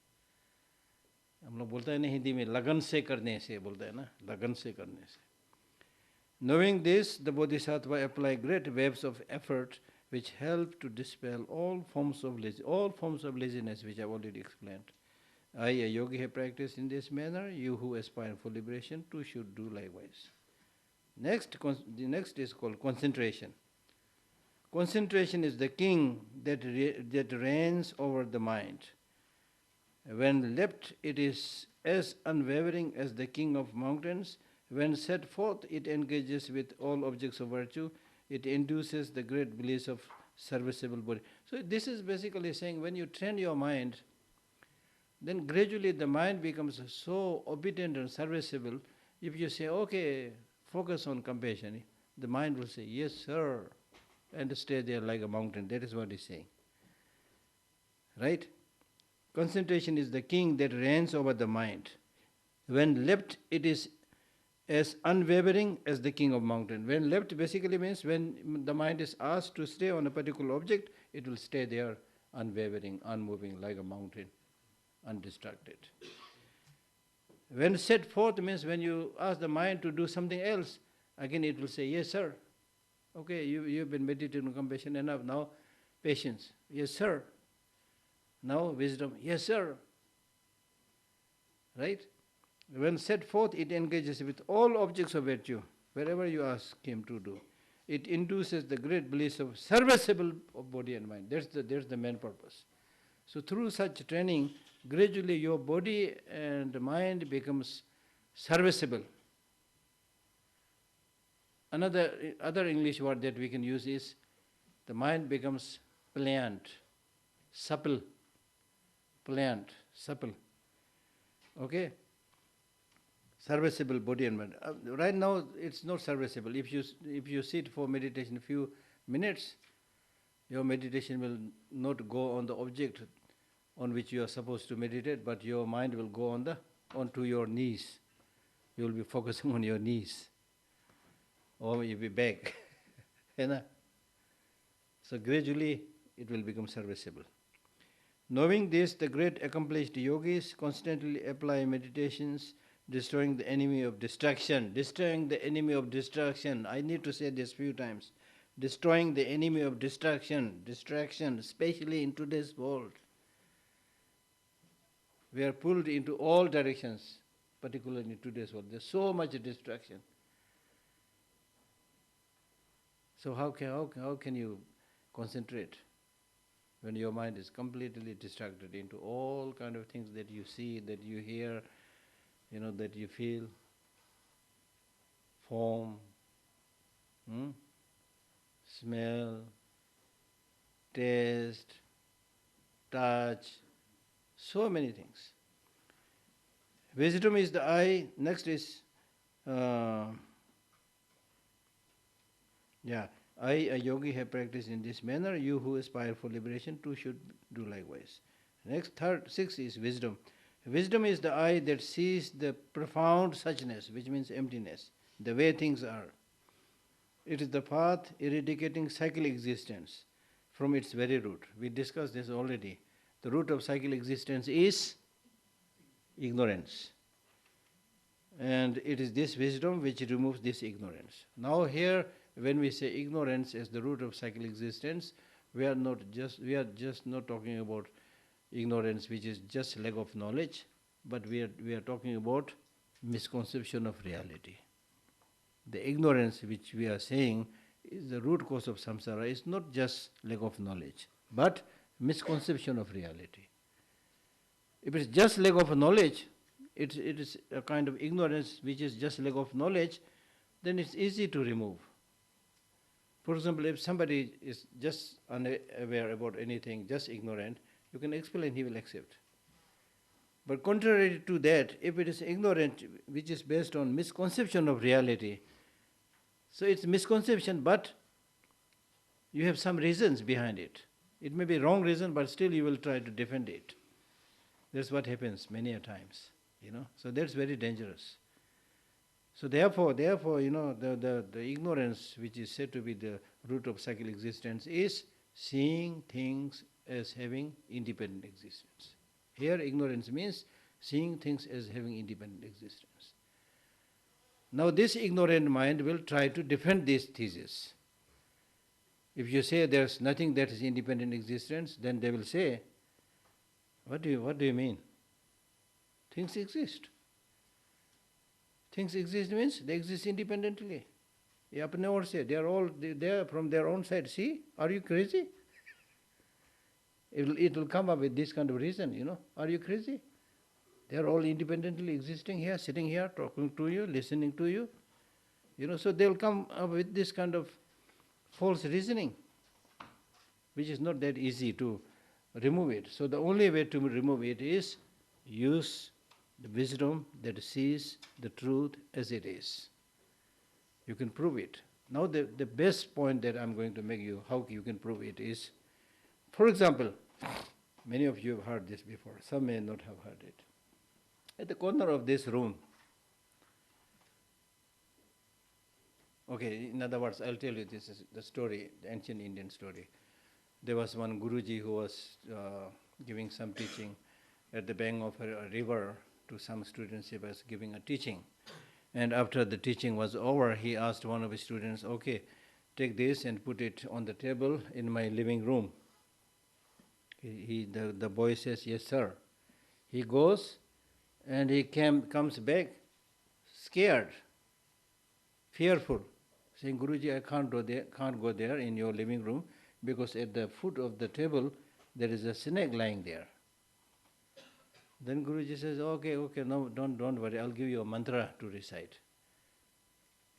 हम लोग बोलते हैं ना हिंदी में लगन से करने से बोलते हैं ना, लगन से करने से. Knowing this, the Bodhisattva apply great waves of effort which help to dispel all forms of laziness, which I have already explained. I, a yogi, have practiced in this manner. You who aspire for liberation too should do likewise. The next is called concentration. Concentration is the king that reigns over the mind. When left, it is as unwavering as the king of mountains. When set forth, it engages with all objects of virtue. It induces the great bliss of serviceable body. So this is basically saying when you train your mind, then gradually the mind becomes so obedient and serviceable. If you say, okay, focus on compassion, the mind will say, yes, sir, and stay there like a mountain. That is what he's saying. Right? Concentration is the king that reigns over the mind. When left, it is as unwavering as the king of mountain. When left basically means when the mind is asked to stay on a particular object, it will stay there unwavering, unmoving like a mountain, undistracted. When set forth means when you ask the mind to do something else, again it will say, yes sir. Okay, you've been meditating on compassion enough, now patience. Yes sir. Now wisdom. Yes sir. Right? When set forth, it engages with all objects of virtue, wherever you ask him to do. It induces the great bliss of serviceable of body and mind. That's the main purpose. So through such training, gradually your body and mind becomes serviceable. Other English word that we can use is the mind becomes pliant, supple, pliant, supple. Okay? Serviceable body and mind. Right now, it's not serviceable. If you sit for meditation a few minutes, your meditation will not go on the object on which you are supposed to meditate, but your mind will go onto your knees. You will be focusing on your knees, or you'll be back. So gradually, it will become serviceable. Knowing this, the great accomplished yogis constantly apply meditations, destroying the enemy of distraction. Destroying the enemy of distraction. I need to say this few times. Destroying the enemy of distraction, especially in today's world. We are pulled into all directions, particularly in today's world. There's so much distraction. So how can you concentrate when your mind is completely distracted into all kind of things that you see, that you hear, that you feel, form, smell, taste, touch, so many things. Wisdom is the eye. Next is, I, a yogi, have practiced in this manner. You who aspire for liberation too should do likewise. Next, sixth is wisdom. Wisdom is the eye that sees the profound suchness, which means emptiness, the way things are. It is the path eradicating cycle existence from its very root. We discussed this already. The root of cycle existence is ignorance. And it is this wisdom which removes this ignorance. Now here, when we say ignorance as the root of cycle existence, we are just not talking about ignorance which is just lack of knowledge, but we are talking about misconception of reality. The ignorance which we are saying is the root cause of samsara is not just lack of knowledge, but misconception of reality. If it's just lack of knowledge, it is a kind of ignorance which is just lack of knowledge, then it's easy to remove. For example, if somebody is just unaware about anything, just ignorant, you can explain, he will accept. But contrary to that, if it is ignorant, which is based on misconception of reality, so it's misconception, but you have some reasons behind it. It may be wrong reason, but still you will try to defend it. That's what happens many a times, So that's very dangerous. So therefore, the ignorance which is said to be the root of cycle existence is seeing things as having independent existence. Here ignorance means seeing things as having independent existence. Now this ignorant mind will try to defend this thesis. If you say there's nothing that is independent existence, then they will say, what do you mean? Things exist. Things exist means they exist independently. You have never say they are all there from their own side. See, are you crazy? It will come up with this kind of reason, Are you crazy? They are all independently existing here, sitting here, talking to you, listening to you. So they will come up with this kind of false reasoning, which is not that easy to remove it. So the only way to remove it is use the wisdom that sees the truth as it is. You can prove it. Now the best point that I'm going to make you, how you can prove it is, for example, many of you have heard this before, some may not have heard it. At the corner of this room, okay, in other words, I'll tell you this is the story, the ancient Indian story. There was one Guruji who was giving some teaching at the bank of a river to some students. He was giving a teaching. And after the teaching was over, he asked one of his students, okay, take this and put it on the table in my living room. The boy says, yes, sir. He goes and he comes back scared, fearful, saying, Guruji, I can't go there in your living room because at the foot of the table there is a snake lying there. Then Guruji says, okay, no, don't worry, I'll give you a mantra to recite.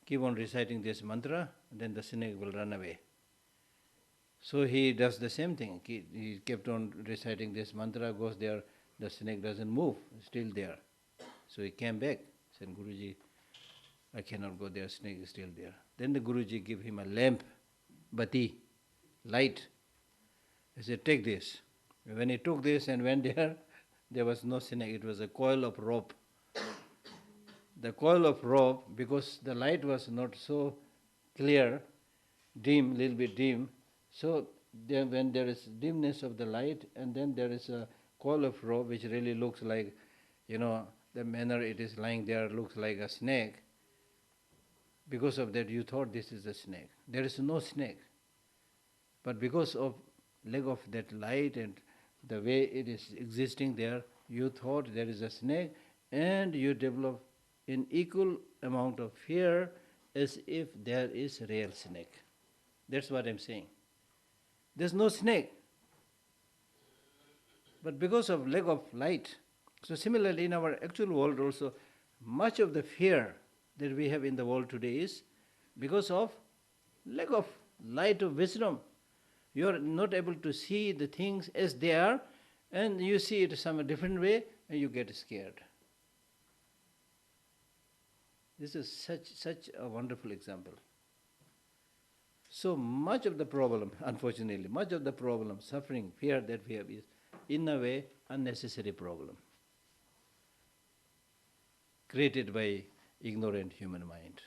Keep on reciting this mantra, then the snake will run away. So he does the same thing. He kept on reciting this mantra, goes there, the snake doesn't move, it's still there. So he came back, said, Guruji, I cannot go there, snake is still there. Then the Guruji gave him a lamp, bati, light. He said, take this. When he took this and went there was no snake, it was a coil of rope. The coil of rope, because the light was not so clear, dim, little bit dim, so when there is dimness of the light and then there is a coil of rope which really looks like, the manner it is lying there looks like a snake, because of that you thought this is a snake. There is no snake. But because of lack of that light and the way it is existing there, you thought there is a snake and you develop an equal amount of fear as if there is a real snake. That's what I'm saying. There's no snake. But because of lack of light, so similarly in our actual world also, much of the fear that we have in the world today is because of lack of light of wisdom. You are not able to see the things as they are, and you see it some different way, and you get scared. This is such a wonderful example. So much of the problem, unfortunately, much of the problem, suffering, fear that we have is, in a way, unnecessary problem created by ignorant human mind.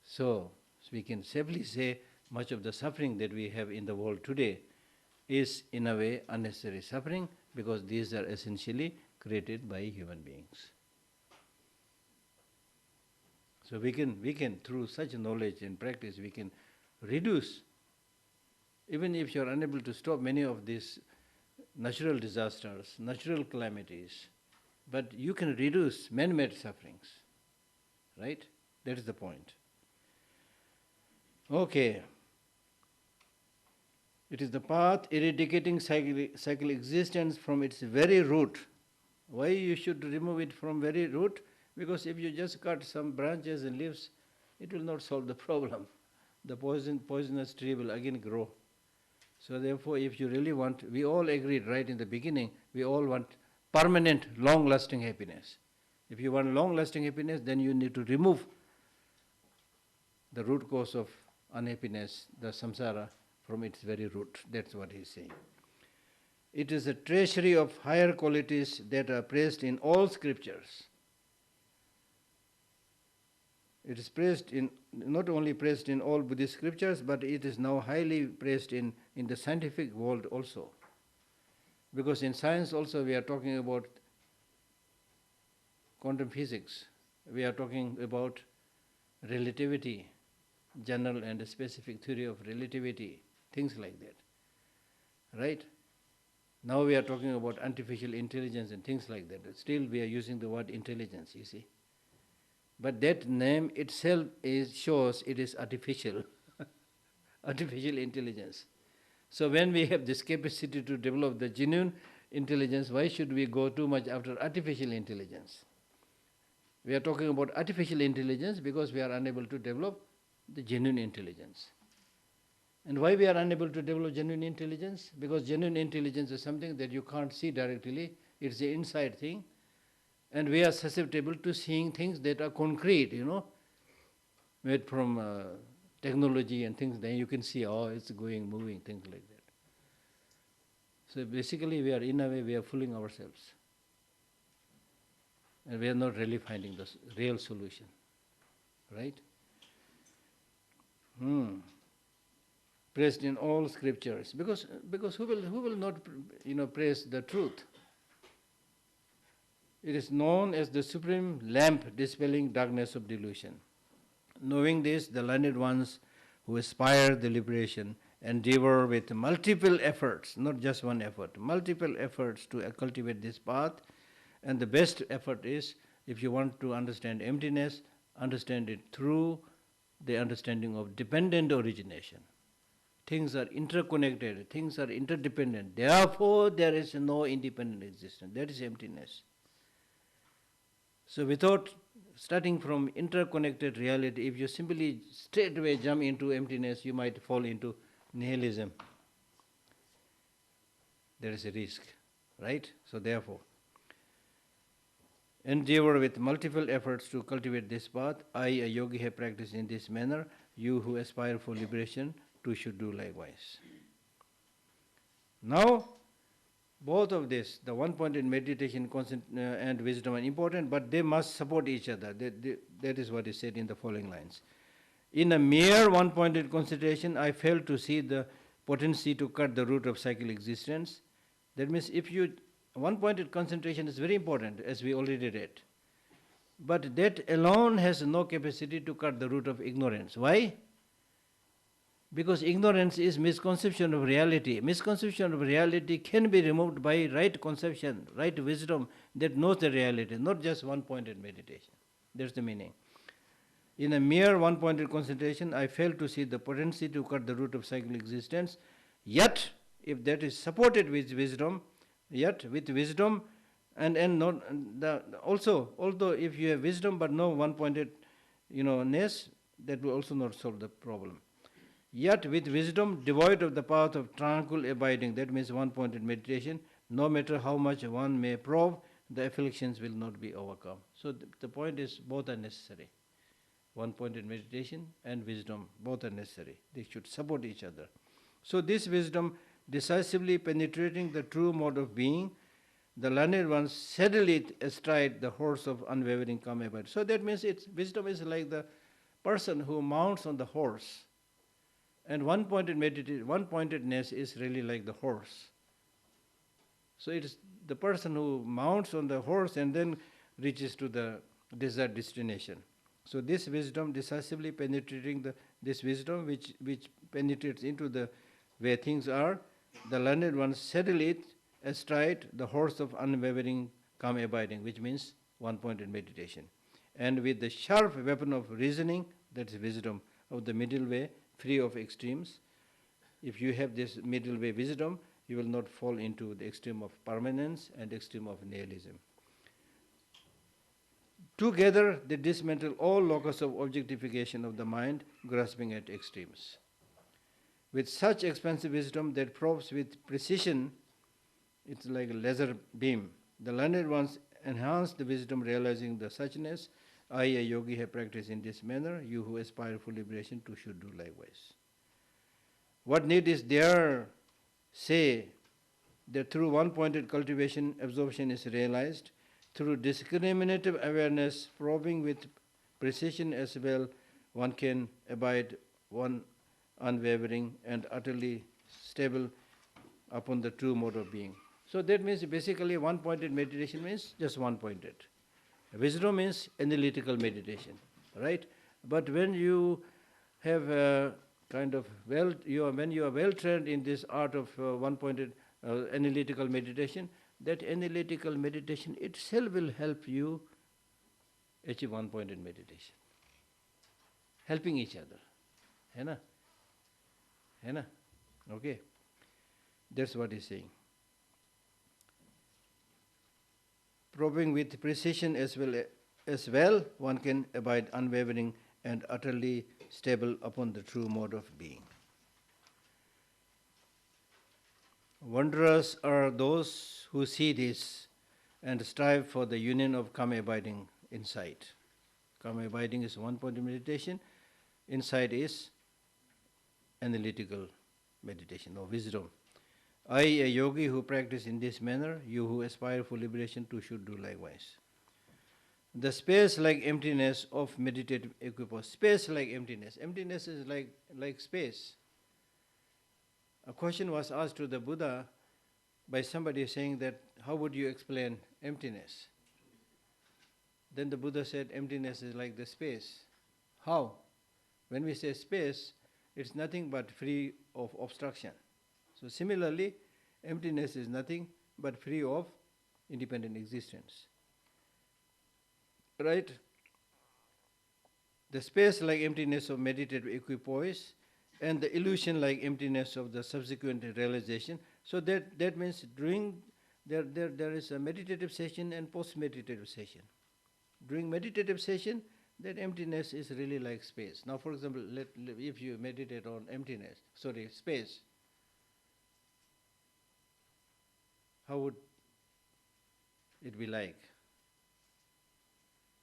So we can safely say much of the suffering that we have in the world today is in a way unnecessary suffering, because these are essentially created by human beings. So we can through such knowledge and practice, we can reduce, even if you are unable to stop many of these natural disasters, natural calamities, but you can reduce man-made sufferings, right? That is the point. Okay. It is the path eradicating cycle existence from its very root. Why you should remove it from very root? Because if you just cut some branches and leaves, it will not solve the problem. The poisonous tree will again grow. So therefore, if you really want, we all agreed right in the beginning, we all want permanent, long-lasting happiness. If you want long-lasting happiness, then you need to remove the root cause of unhappiness, the samsara, from its very root. That's what he's saying. It is a treasury of higher qualities that are praised in all scriptures. It is praised in, not only praised in all Buddhist scriptures, but it is now highly praised in the scientific world also. Because in science also we are talking about quantum physics, we are talking about relativity, general and specific theory of relativity, things like that. Right? Now we are talking about artificial intelligence and things like that. Still we are using the word intelligence, you see. But that name itself shows it is artificial, artificial intelligence. So when we have this capacity to develop the genuine intelligence, why should we go too much after artificial intelligence? We are talking about artificial intelligence because we are unable to develop the genuine intelligence. And why we are unable to develop genuine intelligence? Because genuine intelligence is something that you can't see directly, it's the inside thing. And we are susceptible to seeing things that are concrete, made from technology and things. Then you can see, oh, it's going, moving, things like that. So basically we are, in a way, we are fooling ourselves. And we are not really finding the real solution. Right? Praised in all scriptures. Because who will not praise the truth? It is known as the supreme lamp dispelling darkness of delusion. Knowing this, the learned ones who aspire the liberation endeavor with multiple efforts, not just one effort, multiple efforts to cultivate this path. And the best effort is, if you want to understand emptiness, understand it through the understanding of dependent origination. Things are interconnected, things are interdependent. Therefore, there is no independent existence. That is emptiness. So without starting from interconnected reality, if you simply straight away jump into emptiness, you might fall into nihilism. There is a risk, right? So therefore, endeavor with multiple efforts to cultivate this path. I, a yogi, have practiced in this manner. You who aspire for liberation, too should do likewise. Now, both of this, the one-pointed meditation and wisdom are important, but they must support each other. That is what is said in the following lines. In a mere one-pointed concentration, I fail to see the potency to cut the root of cyclic existence. That means one-pointed concentration is very important, as we already read. But that alone has no capacity to cut the root of ignorance. Why? Because ignorance is misconception of reality. Misconception of reality can be removed by right conception, right wisdom that knows the reality, not just one-pointed meditation. That's the meaning. In a mere one-pointed concentration, I fail to see the potency to cut the root of cyclic existence. Yet, if that is supported with wisdom, and not also, although if you have wisdom but no one-pointed, ness, that will also not solve the problem. Yet with wisdom devoid of the path of tranquil abiding, that means one-pointed meditation, no matter how much one may probe, the afflictions will not be overcome. So the point is, both are necessary. One-pointed meditation and wisdom, both are necessary. They should support each other. So this wisdom, decisively penetrating the true mode of being, the learned ones saddle it astride the horse of unwavering calm abide. So that means wisdom is like the person who mounts on the horse. And one-pointedness is really like the horse. So it is the person who mounts on the horse and then reaches to the desired destination. So this wisdom, decisively penetrating this wisdom which penetrates into the where things are, the learned ones saddle it astride the horse of unwavering calm abiding, which means one-pointed meditation. And with the sharp weapon of reasoning, that is wisdom, of the middle way, free of extremes. If you have this middle way wisdom, you will not fall into the extreme of permanence and extreme of nihilism. Together, they dismantle all locus of objectification of the mind, grasping at extremes. With such expansive wisdom that probes with precision, it's like a laser beam. The learned ones enhance the wisdom, realizing the suchness. I, a yogi, have practiced in this manner. You who aspire for liberation too should do likewise. What need is there? Say that through one-pointed cultivation, absorption is realized. Through discriminative awareness, probing with precision as well, one can abide one unwavering and utterly stable upon the true mode of being. So that means basically one-pointed meditation means just one-pointed. Wisdom means analytical meditation, right? But when you have a kind of when you are well trained in this art of one-pointed analytical meditation, that analytical meditation itself will help you achieve one-pointed meditation. Helping each other. है ना? है ना? Okay. That's what he's saying. Probing with precision as well, one can abide unwavering and utterly stable upon the true mode of being. Wondrous are those who see this and strive for the union of calm abiding insight. Calm abiding is one-pointed meditation. Insight is analytical meditation or wisdom. I, a yogi who practice in this manner, you who aspire for liberation too should do likewise. The space like emptiness of meditative equipoise. Space like emptiness. Emptiness is like space. A question was asked to the Buddha by somebody saying that, how would you explain emptiness? Then the Buddha said, emptiness is like the space. How? When we say space, it's nothing but free of obstruction. So similarly, emptiness is nothing but free of independent existence. Right? The space like emptiness of meditative equipoise and the illusion like emptiness of the subsequent realization. So that means during there is a meditative session and post-meditative session. During meditative session, that emptiness is really like space. Now, for example, if you meditate on space, how would it be like?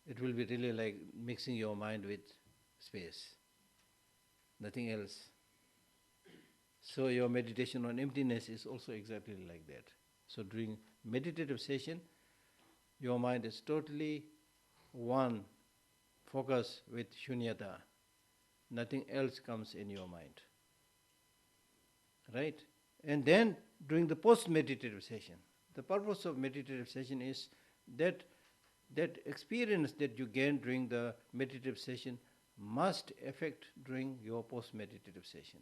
It will be really like mixing your mind with space, nothing else. So your meditation on emptiness is also exactly like that. So during meditative session, your mind is totally one, focus with shunyata. Nothing else comes in your mind. Right? And then during the post-meditative session, the purpose of meditative session is that experience that you gain during the meditative session must affect during your post-meditative session.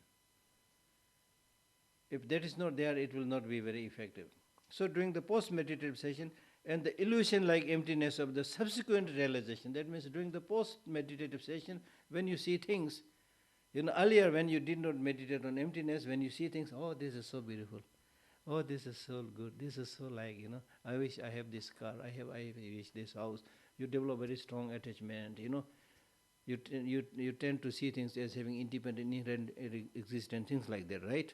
If that is not there, it will not be very effective. So during the post-meditative session and the illusion-like emptiness of the subsequent realization, that means during the post-meditative session, when you see things, earlier when you did not meditate on emptiness, when you see things, oh, this is so beautiful. Oh, this is so good. This is so I wish I have this car. I wish this house. You develop very strong attachment. You tend to see things as having independent, inherent existence, things like that, right?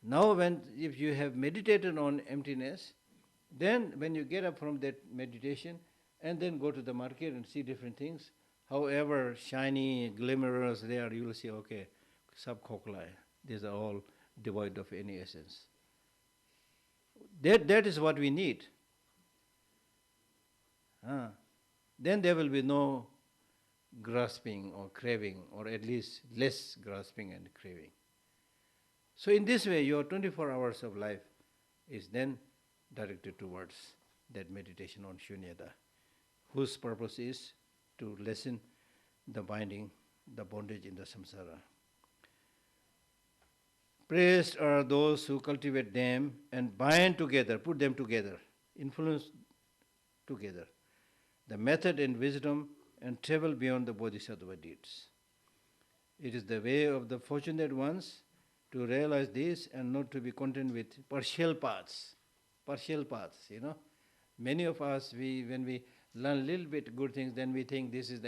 Now, if you have meditated on emptiness, then when you get up from that meditation and then go to the market and see different things, however shiny, glimmerous they are, you will see, okay, sab khoklai. These are all devoid of any essence. That is what we need. Then there will be no grasping or craving, or at least less grasping and craving. So in this way, your 24 hours of life is then directed towards that meditation on shunyata, whose purpose is to lessen the bondage in the samsara. Praised are those who cultivate them and bind together, put them together, influence together, the method and wisdom, and travel beyond the bodhisattva deeds. It is the way of the fortunate ones to realize this and not to be content with partial paths. Many of us, when we learn a little bit good things, then we think this is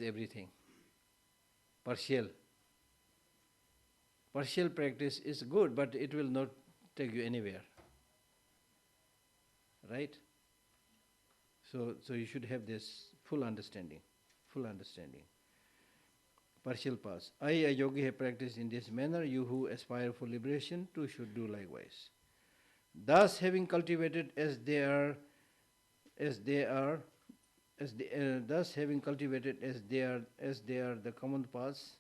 everything. Partial practice is good, but it will not take you anywhere. Right? So you should have this full understanding. Partial paths. I, a yogi, have practiced in this manner. You who aspire for liberation too should do likewise. Thus, having cultivated as they are the common paths,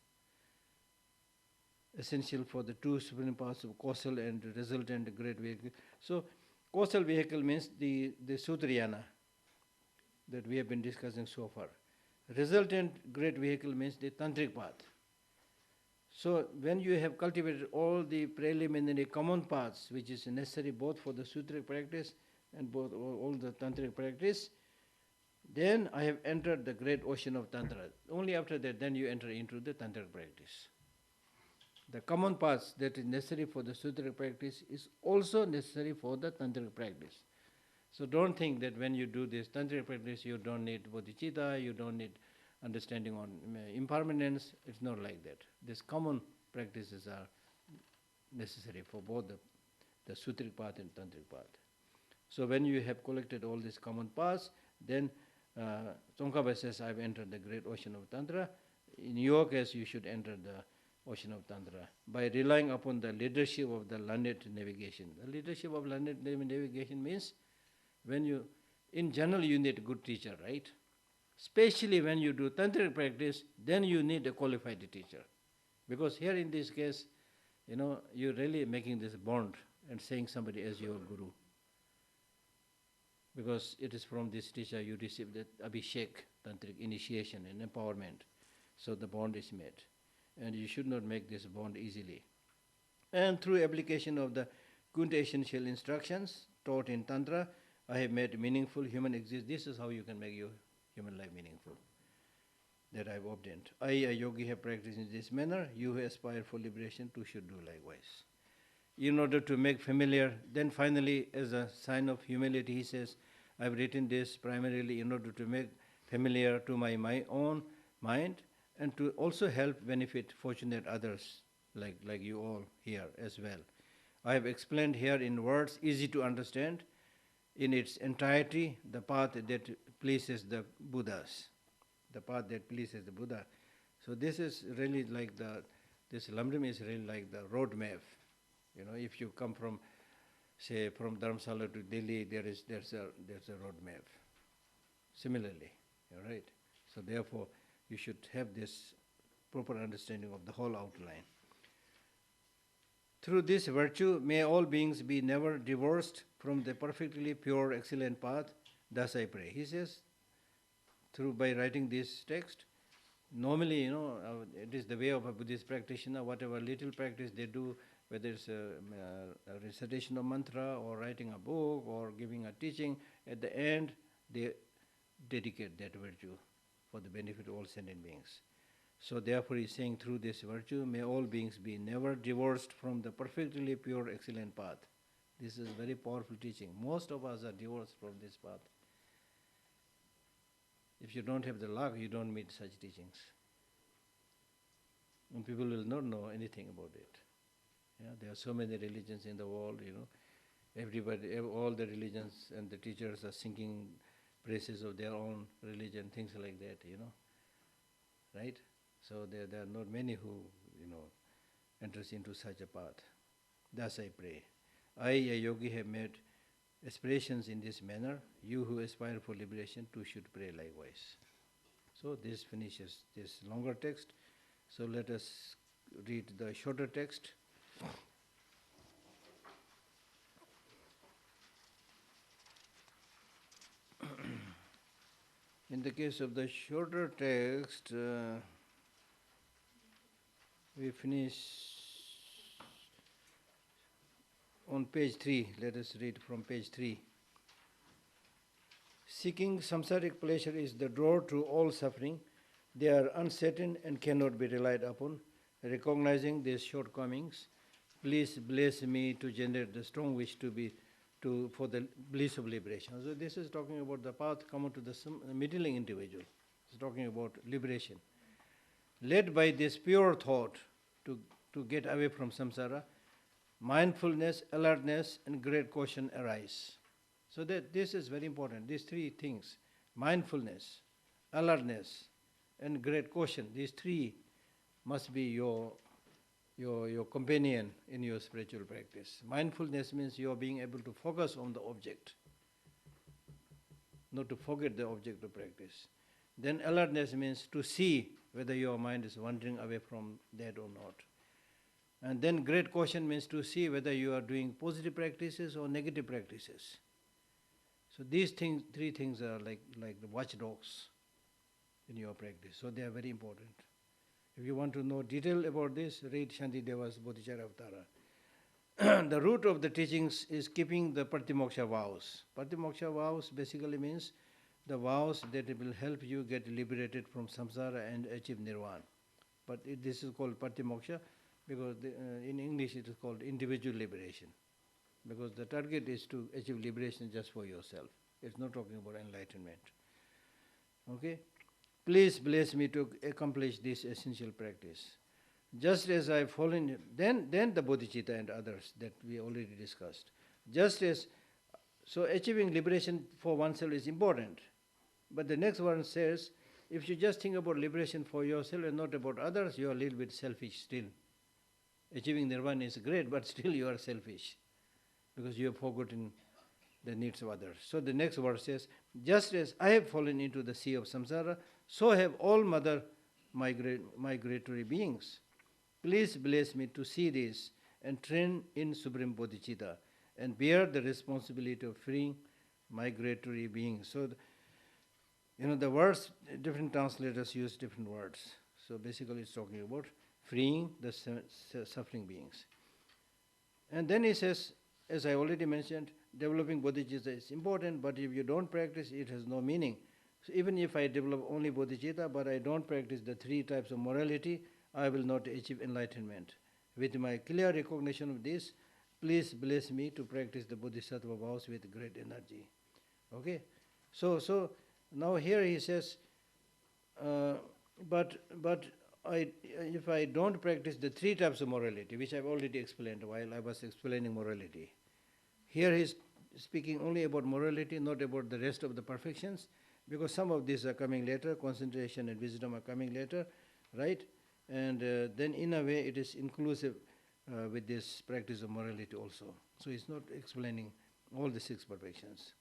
essential for the two supreme parts of causal and resultant great vehicle. So, causal vehicle means the Sutrayana that we have been discussing so far. Resultant great vehicle means the tantric path. So, when you have cultivated all the preliminary common paths, which is necessary both for the sutric practice and both all the tantric practice, then I have entered the great ocean of Tantra. Only after that, then you enter into the tantric practice. The common paths that is necessary for the sutric practice is also necessary for the tantric practice. So don't think that when you do this tantric practice, you don't need bodhicitta, you don't need understanding on impermanence. It's not like that. These common practices are necessary for both the sutric path and tantric path. So when you have collected all these common paths, then Tsongkhapa says, I've entered the great ocean of Tantra. In your case, you should enter the ocean of Tantra by relying upon the leadership of the learned navigation. The leadership of learned navigation means when you, in general, you need a good teacher, right? Especially when you do tantric practice, then you need a qualified teacher. Because here in this case, you're really making this bond and saying somebody as your guru. Because it is from this teacher you receive the abhishek, tantric initiation and empowerment. So the bond is made. And you should not make this bond easily. And through application of the quintessential instructions taught in Tantra, I have made meaningful human existence. This is how you can make your human life meaningful, that I have obtained. I, a yogi, have practiced in this manner. You who aspire for liberation too should do likewise. In order to make familiar, then finally, as a sign of humility, he says, I have written this primarily in order to make familiar to my own mind and to also help benefit fortunate others like you all here as well. I have explained here in words easy to understand in its entirety the path that pleases the Buddhas, the path that pleases the Buddha. So this is really like this Lam Rim is really like the road map. If you come from, say, from Dharamsala to Delhi, there's a road map. Similarly, all right. So therefore, you should have this proper understanding of the whole outline. Through this virtue, may all beings be never divorced from the perfectly pure, excellent path. Thus I pray. He says, by writing this text, normally, it is the way of a Buddhist practitioner. Whatever little practice they do, whether it's a recitation of mantra or writing a book or giving a teaching, at the end they dedicate that virtue for the benefit of all sentient beings. So therefore he is saying, through this virtue, may all beings be never divorced from the perfectly pure, excellent path. This is very powerful teaching. Most of us are divorced from this path. If you don't have the luck, you don't meet such teachings. And people will not know anything about it. There are so many religions in the world, everybody, all the religions and the teachers are singing praises of their own religion, things like that, right? So there are not many who, enters into such a path. Thus I pray. I, a yogi, have made aspirations in this manner. You who aspire for liberation too should pray likewise. So this finishes this longer text. So let us read the shorter text. In the case of the shorter text, we finish on page 3. Let us read from page 3. Seeking samsaric pleasure is the door to all suffering. They are uncertain and cannot be relied upon. Recognizing these shortcomings, please bless me to generate the strong wish for the bliss of liberation. So this is talking about the path common to the middling individual. It's talking about liberation. Led by this pure thought to get away from samsara, mindfulness, alertness, and great caution arise. So that this is very important. These three things, mindfulness, alertness, and great caution, these three must be your companion in your spiritual practice. Mindfulness means you are being able to focus on the object, not to forget the object of practice. Then alertness means to see whether your mind is wandering away from that or not. And then great caution means to see whether you are doing positive practices or negative practices. So these things, three things are like the watchdogs in your practice. So they are very important. If you want to know detail about this, read Shantideva's Bodhicharyavatara. The root of the teachings is keeping the Pratimoksha vows. Pratimoksha vows basically means the vows that will help you get liberated from samsara and achieve nirvana. But this is called Pratimoksha because in English it is called individual liberation. Because the target is to achieve liberation just for yourself. It's not talking about enlightenment. Okay? Please bless me to accomplish this essential practice. Just as I've fallen, then the bodhicitta and others that we already discussed. Just as, so achieving liberation for oneself is important. But the next one says, if you just think about liberation for yourself and not about others, you are a little bit selfish still. Achieving nirvana is great, but still you are selfish because you have forgotten the needs of others. So the next verse says, just as I have fallen into the sea of samsara, so have all mother migratory beings. Please bless me to see this and train in Supreme Bodhicitta and bear the responsibility of freeing migratory beings. So, the words, different translators use different words. So basically it's talking about freeing the suffering beings. And then he says, as I already mentioned, developing bodhicitta is important, but if you don't practice, it has no meaning. So even if I develop only bodhicitta, but I don't practice the three types of morality, I will not achieve enlightenment. With my clear recognition of this, please bless me to practice the bodhisattva vows with great energy. Okay? So now here he says, but if I don't practice the three types of morality, which I've already explained while I was explaining morality, here he's speaking only about morality, not about the rest of the perfections, because some of these are coming later, concentration and wisdom are coming later, right? And then in a way it is inclusive with this practice of morality also. So he's not explaining all the six perfections.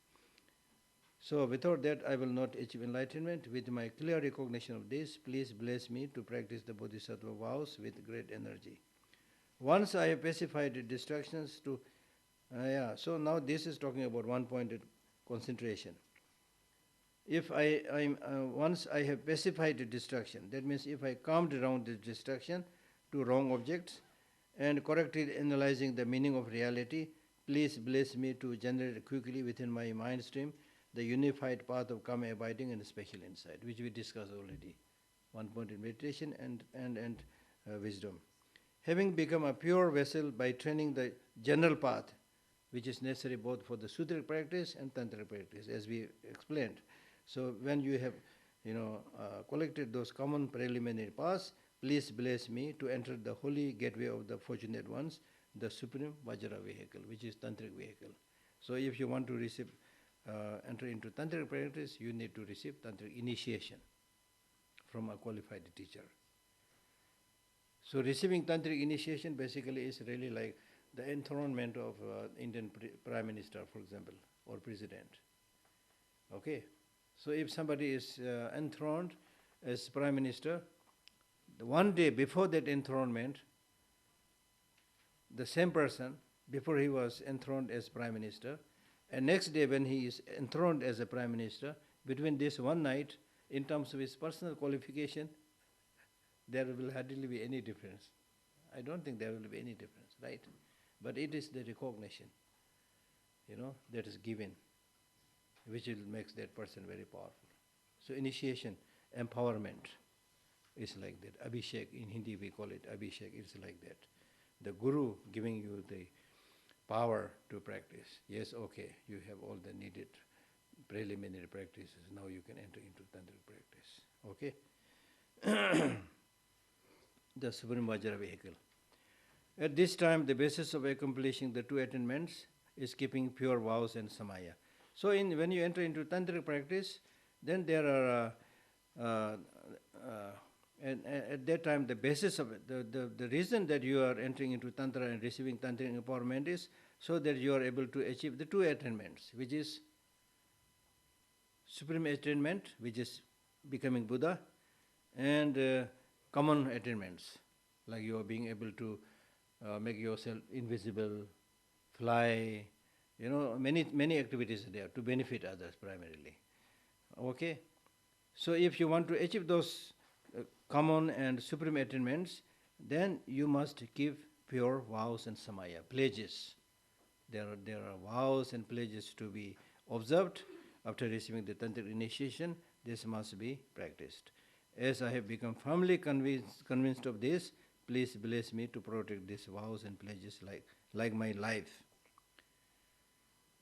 So without that I will not achieve enlightenment. With my clear recognition of this, please bless me to practice the bodhisattva vows with great energy. Once I have pacified the distractions to so now this is talking about one-pointed concentration. If once I have pacified the distraction, that means if I calmed down the distraction to wrong objects and correctly analyzing the meaning of reality, please bless me to generate quickly within my mind stream the unified path of karma abiding and special insight, which we discussed already, one-pointed meditation and wisdom. Having become a pure vessel by training the general path, which is necessary both for the sutric practice and tantric practice, as we explained. So when you have, collected those common preliminary paths, please bless me to enter the holy gateway of the fortunate ones, the supreme Vajra vehicle, which is tantric vehicle. So if you want to receive, enter into tantric practice, you need to receive tantric initiation from a qualified teacher. So receiving tantric initiation basically is really like the enthronement of Indian Prime Minister, for example, or President. Okay? So if somebody is enthroned as Prime Minister, the one day before that enthronement, the same person, before he was enthroned as Prime Minister, and next day when he is enthroned as a Prime Minister, between this one night, in terms of his personal qualification, there will hardly be any difference. I don't think there will be any difference, right? But it is the recognition, that is given, which will make that person very powerful. So initiation, empowerment is like that. Abhishek, in Hindi we call it Abhishek, it's like that. The Guru giving you the power to practice. Yes, okay, you have all the needed preliminary practices. Now you can enter into tantric practice. Okay? The Supreme Vajra vehicle. At this time, the basis of accomplishing the two attainments is keeping pure vows and samaya. So when you enter into tantric practice, then there are, and at that time, the basis of it, the reason that you are entering into tantra and receiving tantric empowerment is so that you are able to achieve the two attainments, which is supreme attainment, which is becoming Buddha, and common attainments, like you are being able to make yourself invisible, fly, many activities are there to benefit others primarily. Okay? So if you want to achieve those common and supreme attainments, then you must give pure vows and samaya, pledges. There are vows and pledges to be observed after receiving the tantric initiation. This must be practiced. As I have become firmly convinced of this, please bless me to protect these vows and pledges like my life.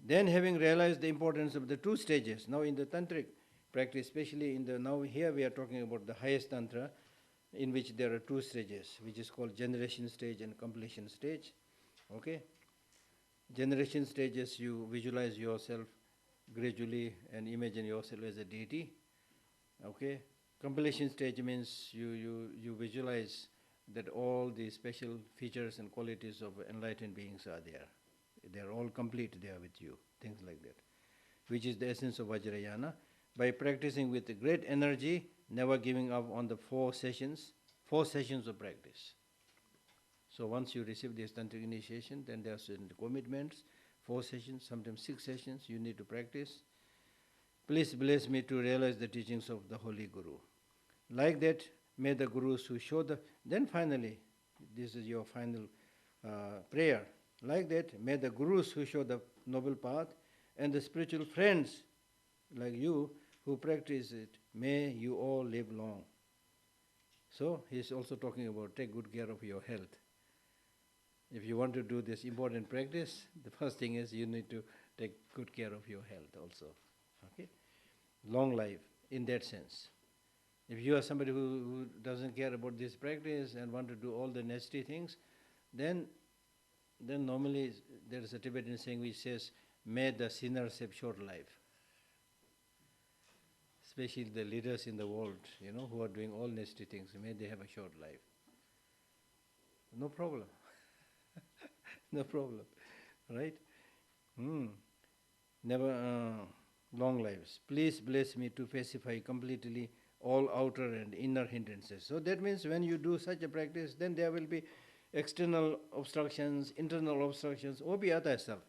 Then, having realized the importance of the two stages, now in the tantric practice, especially now here we are talking about the highest tantra, in which there are two stages, which is called generation stage and completion stage. Okay? Generation stages, you visualize yourself gradually and imagine yourself as a deity. Okay? Completion stage means you visualize that all the special features and qualities of enlightened beings are there. They are all complete there with you, things like that, which is the essence of Vajrayana. By practicing with great energy, never giving up on the 4 sessions of practice. So once you receive this tantric initiation, then there are certain commitments, 4 sessions, sometimes 6 sessions you need to practice. Please bless me to realize the teachings of the Holy Guru. Like that, may the Gurus who show then finally, this is your final prayer. Like that, may the Gurus who show the noble path and the spiritual friends like you who practice it, may you all live long. So, he is also talking about take good care of your health. If you want to do this important practice, the first thing is you need to take good care of your health also. Okay? Long life, in that sense. If you are somebody who doesn't care about this practice and want to do all the nasty things, then normally there is a Tibetan saying which says, may the sinners have short life. Especially the leaders in the world, who are doing all nasty things, may they have a short life. No problem. No problem. Right? Never long lives. Please bless me to pacify completely all outer and inner hindrances. So that means when you do such a practice, then there will be external obstructions, internal obstructions, obhyata stuff.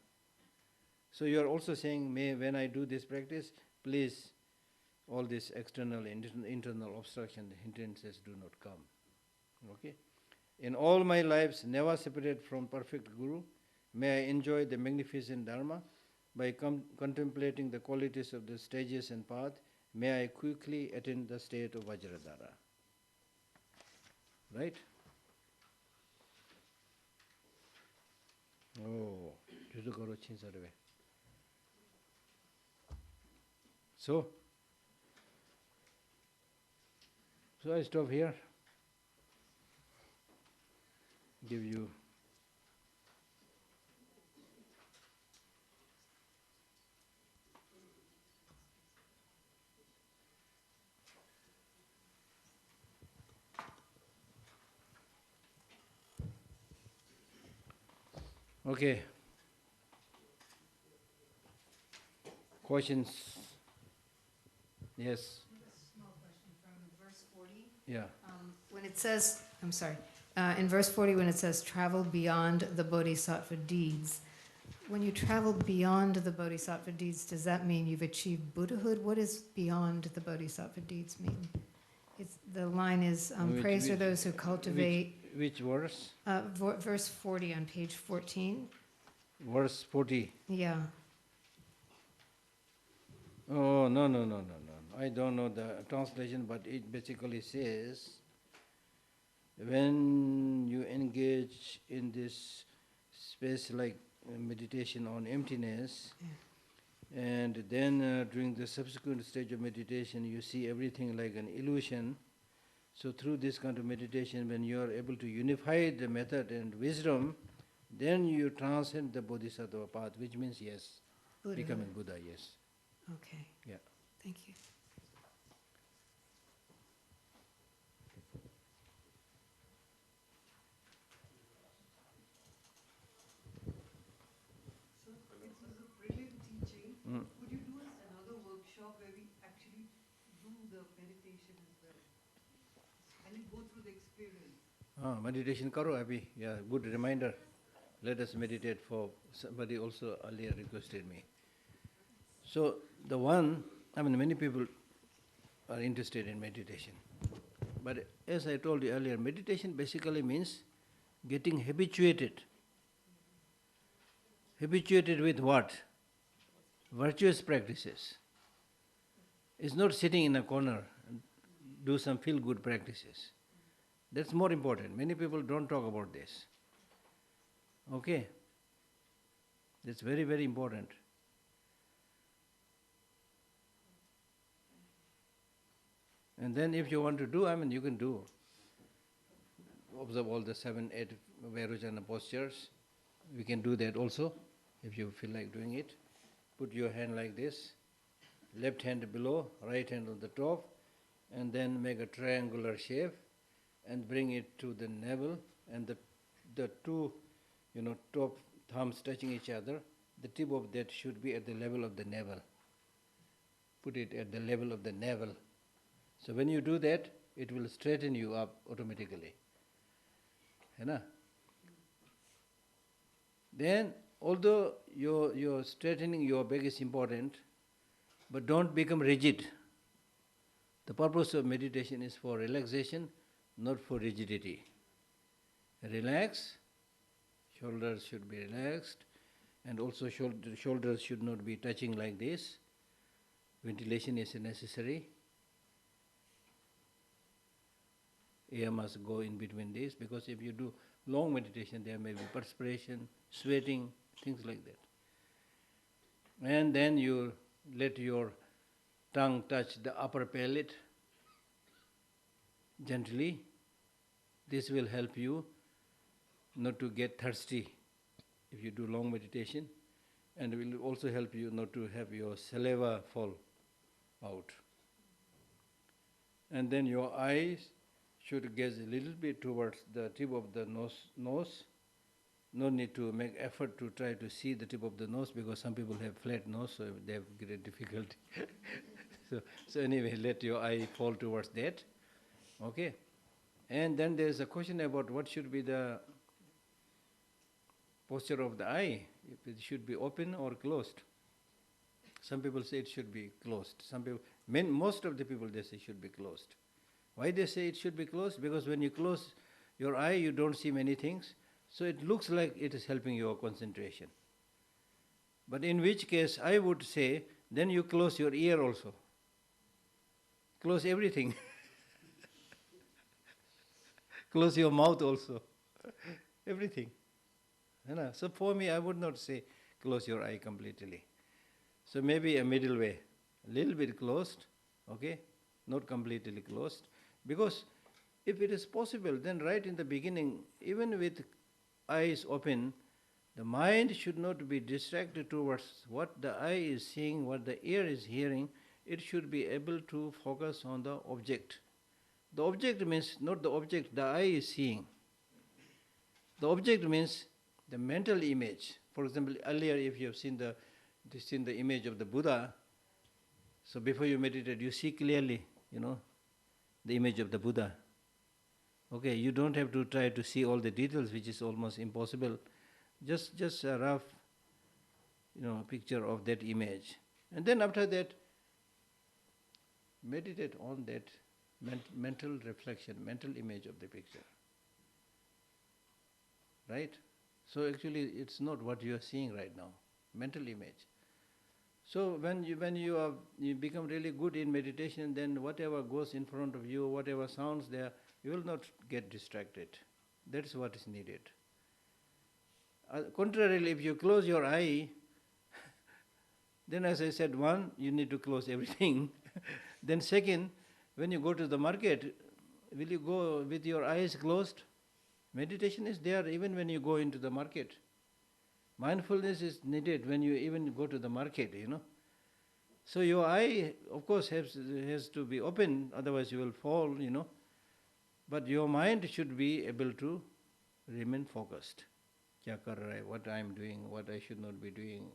So you are also saying, may when I do this practice, please, all these external and internal obstructions, hindrances do not come. Okay? In all my lives, never separated from perfect Guru, may I enjoy the magnificent Dharma. By contemplating the qualities of the stages and path, may I quickly attain the state of Vajradhara. Right? Oh, so I stop here. Give you okay. Questions? Yes. Small question from verse 40. Yeah. When it says, I'm sorry, in verse 40 when it says travel beyond the bodhisattva deeds, when you travel beyond the bodhisattva deeds, does that mean you've achieved Buddhahood? What does beyond the bodhisattva deeds mean? The line is, praise are those who cultivate... Which verse? Verse 40 on page 14. Verse 40. Yeah. Oh, no. I don't know the translation, but it basically says, when you engage in this space like meditation on emptiness, and then during the subsequent stage of meditation, you see everything like an illusion. So through this kind of meditation, when you are able to unify the method and wisdom, then you transcend the bodhisattva path, which means yes, Buddha. Becoming Buddha, yes. Okay. Yeah. Thank you. So it was a brilliant teaching. Would you do us another workshop where we actually do the meditation as well? And you go through the experience. Meditation karo abhi. Yeah, good reminder. Let us meditate for somebody also earlier requested me. So the one, many people are interested in meditation. But as I told you earlier, meditation basically means getting habituated. Habituated with what? Virtuous practices. It's not sitting in a corner and do some feel-good practices. That's more important. Many people don't talk about this. Okay? That's very, very important. And then if you want to do, you can do. Observe all the 7, 8 Vairocana postures. We can do that also, if you feel like doing it. Put your hand like this, left hand below, right hand on the top, and then make a triangular shape and bring it to the navel, and the two, top thumbs touching each other. The tip of that should be at the level of the navel. Put it at the level of the navel. So when you do that, it will straighten you up automatically. Then, although your straightening your back is important, but don't become rigid. The purpose of meditation is for relaxation, not for rigidity. Relax, shoulders should be relaxed, and also shoulders should not be touching like this. Ventilation is necessary. Air must go in between this, because if you do long meditation, there may be perspiration, sweating, things like that. And then you let your tongue touch the upper palate gently. This will help you not to get thirsty if you do long meditation, and will also help you not to have your saliva fall out. And then your eyes should gaze a little bit towards the tip of the nose. No need to make effort to try to see the tip of the nose, because some people have flat nose, so they have great difficulty. so anyway, let your eye fall towards that. Okay? And then there is a question about what should be the posture of the eye, if it should be open or closed. Some people say it should be closed. Most of the people, they say it should be closed. Why they say it should be closed? Because when you close your eye, you don't see many things, so it looks like it is helping your concentration. But in which case, I would say, then you close your ear also. Close everything. Close your mouth also. Everything. So for me, I would not say close your eye completely. So maybe a middle way. A little bit closed, okay? Not completely closed. Because if it is possible, then right in the beginning, even with eyes open, the mind should not be distracted towards what the eye is seeing, what the ear is hearing. It should be able to focus on the object. The object means not the object the eye is seeing. The object means the mental image. For example, earlier if you have seen the image of the Buddha, so before you meditate, you see clearly, the image of the Buddha. Okay, you don't have to try to see all the details, which is almost impossible. Just a rough, picture of that image. And then after that, meditate on that mental reflection, mental image of the picture. Right? So actually, it's not what you are seeing right now, mental image. So when you become really good in meditation, then whatever goes in front of you, whatever sounds there, you will not get distracted. That's what is needed. Contrarily, if you close your eye, then as I said, one, you need to close everything. Then second, when you go to the market, will you go with your eyes closed? Meditation is there even when you go into the market. Mindfulness is needed when you even go to the market, So your eye, of course, has to be open, otherwise you will fall, But your mind should be able to remain focused. Kya kar raha hai, what I am doing, what I should not be doing.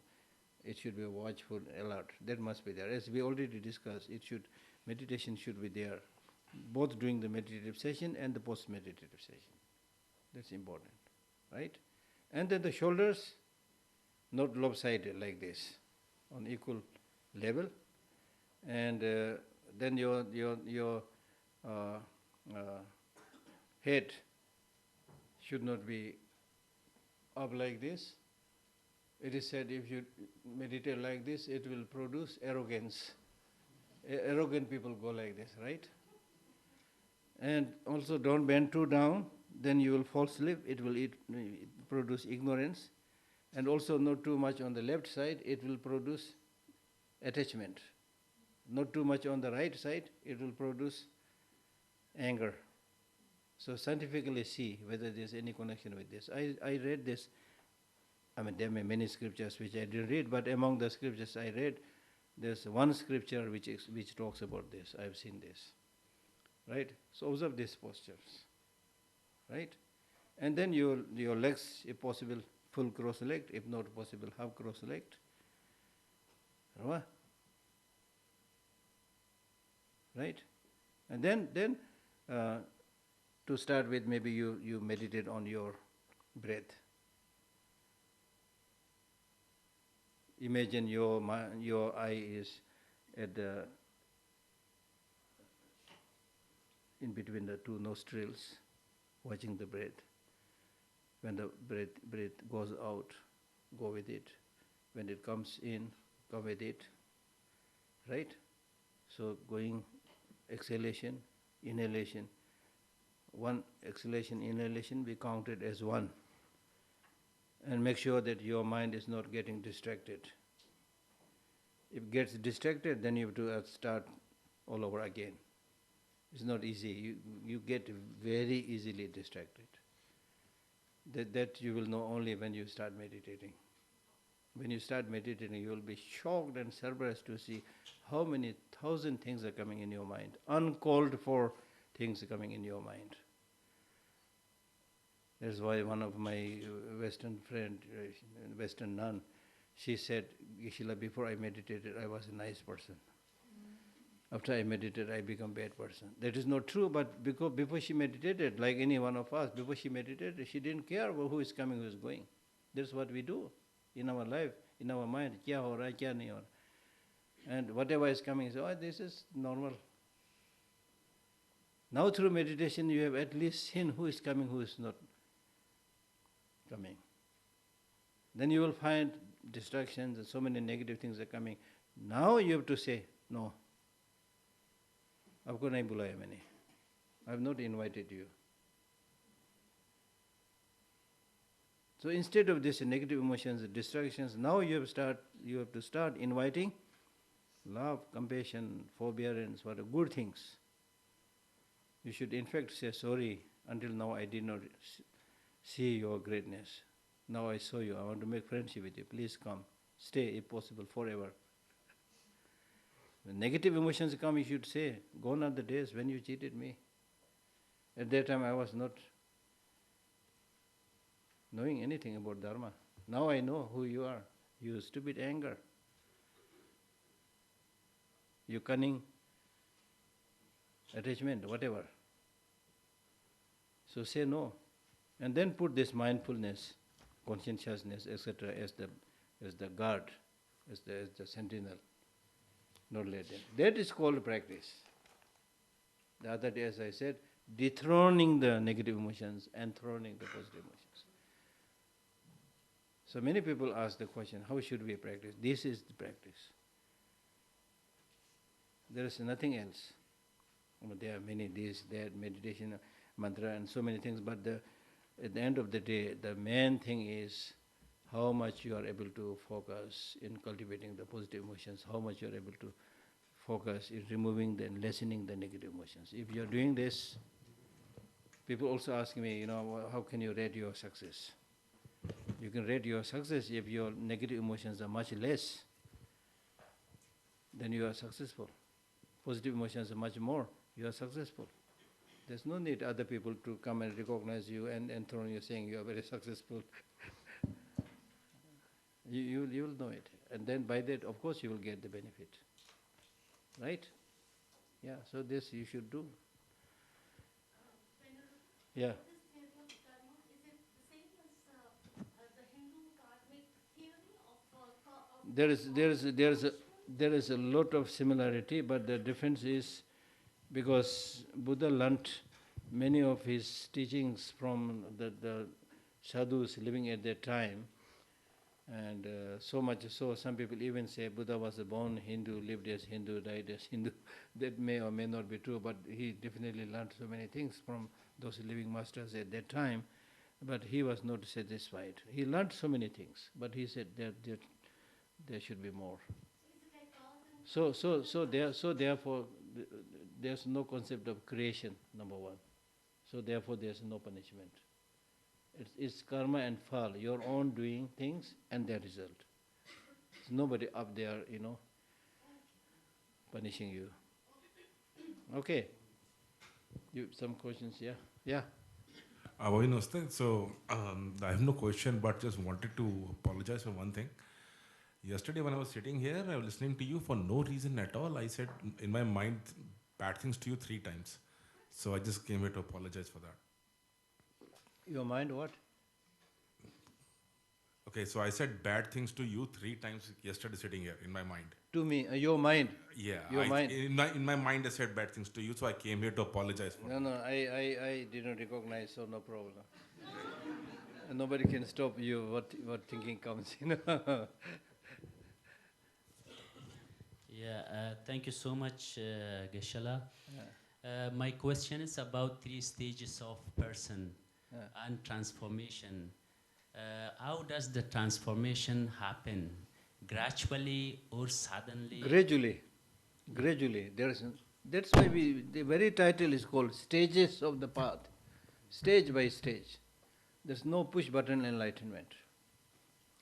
It should be watchful, alert. That must be there. As we already discussed, meditation should be there, both during the meditative session and the post-meditative session. That's important, right? And then the shoulders, not lopsided like this, on equal level, and then your head should not be up like this. It is said if you meditate like this, it will produce arrogance. Arrogant people go like this, right? And also don't bend too down, then you will fall asleep, it will produce ignorance. And also not too much on the left side, it will produce attachment. Not too much on the right side, it will produce anger. So scientifically see whether there is any connection with this. I read this, there are many scriptures which I didn't read, but among the scriptures I read, there's one scripture which talks about this. I've seen this. Right? So observe these postures. Right? And then your legs, if possible, full cross-legged, if not possible, half cross-legged. Right? And then to start with, maybe you meditate on your breath. Imagine your eye is at the in between the two nostrils, watching the breath. When the breath goes out, go with it. When it comes in, come with it. Right? So going exhalation, inhalation. One exhalation, inhalation be counted as one. And make sure that your mind is not getting distracted. If it gets distracted, then you have to start all over again. It's not easy. You get very easily distracted. That you will know only when you start meditating. When you start meditating, you will be shocked and surprised to see how many thousand things are coming in your mind, uncalled for things are coming in your mind. That's why one of my Western friend, Western nun, she said, Geshe, before I meditated, I was a nice person. After I meditated, I become a bad person. That is not true, but because before she meditated, like any one of us, before she meditated, she didn't care about who is coming, who is going. That's what we do in our life, in our mind. Kya ho raha, kya nahi ho raha. And whatever is coming, so this is normal. Now through meditation, you have at least seen who is coming, who is not coming. Then you will find distractions and so many negative things are coming. Now you have to say, no. Aapko nahi bulaya maine. I have not invited you. So instead of this negative emotions, distractions, now you have to start inviting love, compassion, forbearance, what are good things. You should in fact say, sorry, until now I did not see your greatness. Now I saw you, I want to make friendship with you. Please come, stay if possible forever. When negative emotions come, you should say, gone are the days when you cheated me. At that time I was not knowing anything about Dharma. Now I know who you are. You stupid anger. You cunning attachment, whatever. So say no. And then put this mindfulness, conscientiousness, etc. as the guard, as the sentinel. Not let them. That is called practice. The other day, as I said, dethroning the negative emotions, enthroning the positive emotions. So many people ask the question, how should we practice? This is the practice. There is nothing else. There are many this, that, meditation, mantra, and so many things, but at the end of the day, the main thing is how much you are able to focus in cultivating the positive emotions, how much you are able to focus in removing and lessening the negative emotions. If you are doing this, people also ask me, how can you rate your success? You can rate your success if your negative emotions are much less, then you are successful. Positive emotions are much more, you are successful. There's no need other people to come and recognize you and enthrone you saying you are very successful. You will know it. And then by that, of course, you will get the benefit. Right? Yeah, so this you should do. Yeah. there is a lot of similarity, but the difference is because Buddha learnt many of his teachings from the sadhus living at that time, and so much so some people even say Buddha was born Hindu, lived as Hindu, died as Hindu. That may or may not be true, but he definitely learnt so many things from those living masters at that time. But he was not satisfied. He learnt so many things, but he said that there should be more. So therefore, there's no concept of creation, number one. So therefore, there's no punishment. It's karma and fall, your own doing things and their result. There's nobody up there, punishing you. Okay. Some questions, yeah? Yeah. So I have no question, but just wanted to apologize for one thing. Yesterday when I was sitting here, I was listening to you for no reason at all. I said in my mind bad things to you 3 times. So I just came here to apologize for that. Your mind what? Okay, so I said bad things to you 3 times yesterday sitting here in my mind. To me, your mind? Yeah, your mind. In my mind I said bad things to you, so I came here to apologize for that. No, I didn't recognize, so no problem. Nobody can stop you what thinking comes, Yeah, thank you so much, Geshe. My question is about 3 stages of person and transformation. How does the transformation happen? Gradually or suddenly? Gradually. That's why the very title is called Stages of the Path. Stage by stage. There's no push button enlightenment.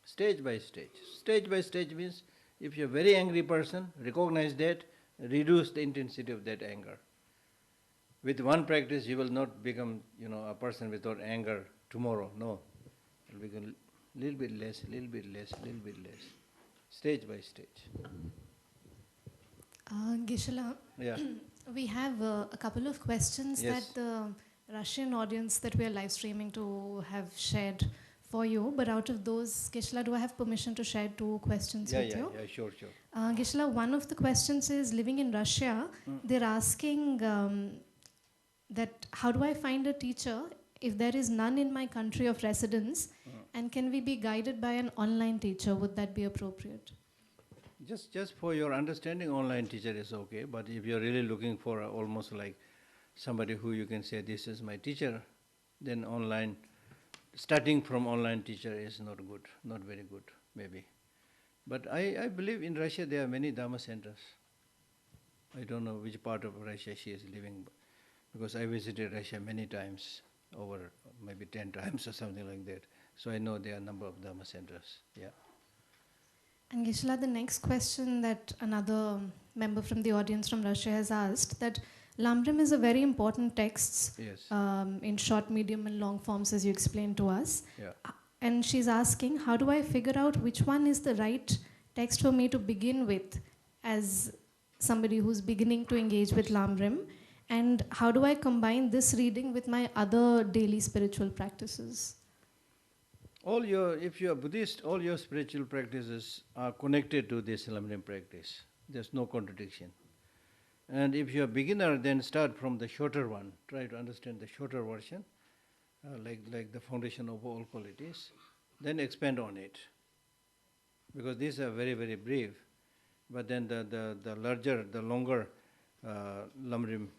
Stage by stage. Stage by stage means if you're a very angry person, recognize that, reduce the intensity of that anger. With one practice, you will not become, a person without anger tomorrow. No. It will become a little bit less, little bit less, little bit less. Stage by stage. Geshe, Yeah. we have a couple of questions Yes. that the Russian audience that we are live streaming to have shared for you. But out of those, Geshe, do I have permission to share 2 questions with you? Yeah, sure. Geshe, one of the questions is, living in Russia, they're asking that how do I find a teacher if there is none in my country of residence, and can we be guided by an online teacher? Would that be appropriate? Just for your understanding, online teacher is okay, but if you're really looking for almost like somebody who you can say, this is my teacher, then starting from online teacher is not good, not very good, maybe. But I believe in Russia there are many Dhamma centers. I don't know which part of Russia she is living, because I visited Russia many times, over maybe 10 times or something like that. So I know there are a number of Dhamma centers, yeah. And Geshe, the next question that another member from the audience from Russia has asked, that Lam Rim is a very important text, Yes. in short, medium and long forms, as you explained to us. Yeah. And she's asking, how do I figure out which one is the right text for me to begin with as somebody who's beginning to engage with Lam Rim? And how do I combine this reading with my other daily spiritual practices? If you are Buddhist, all your spiritual practices are connected to this Lam Rim practice. There's no contradiction. And if you are beginner, then start from the shorter one. Try to understand the shorter version, like the foundation of all qualities. Then expand on it. Because these are very, very brief. But then the longer Lam Rim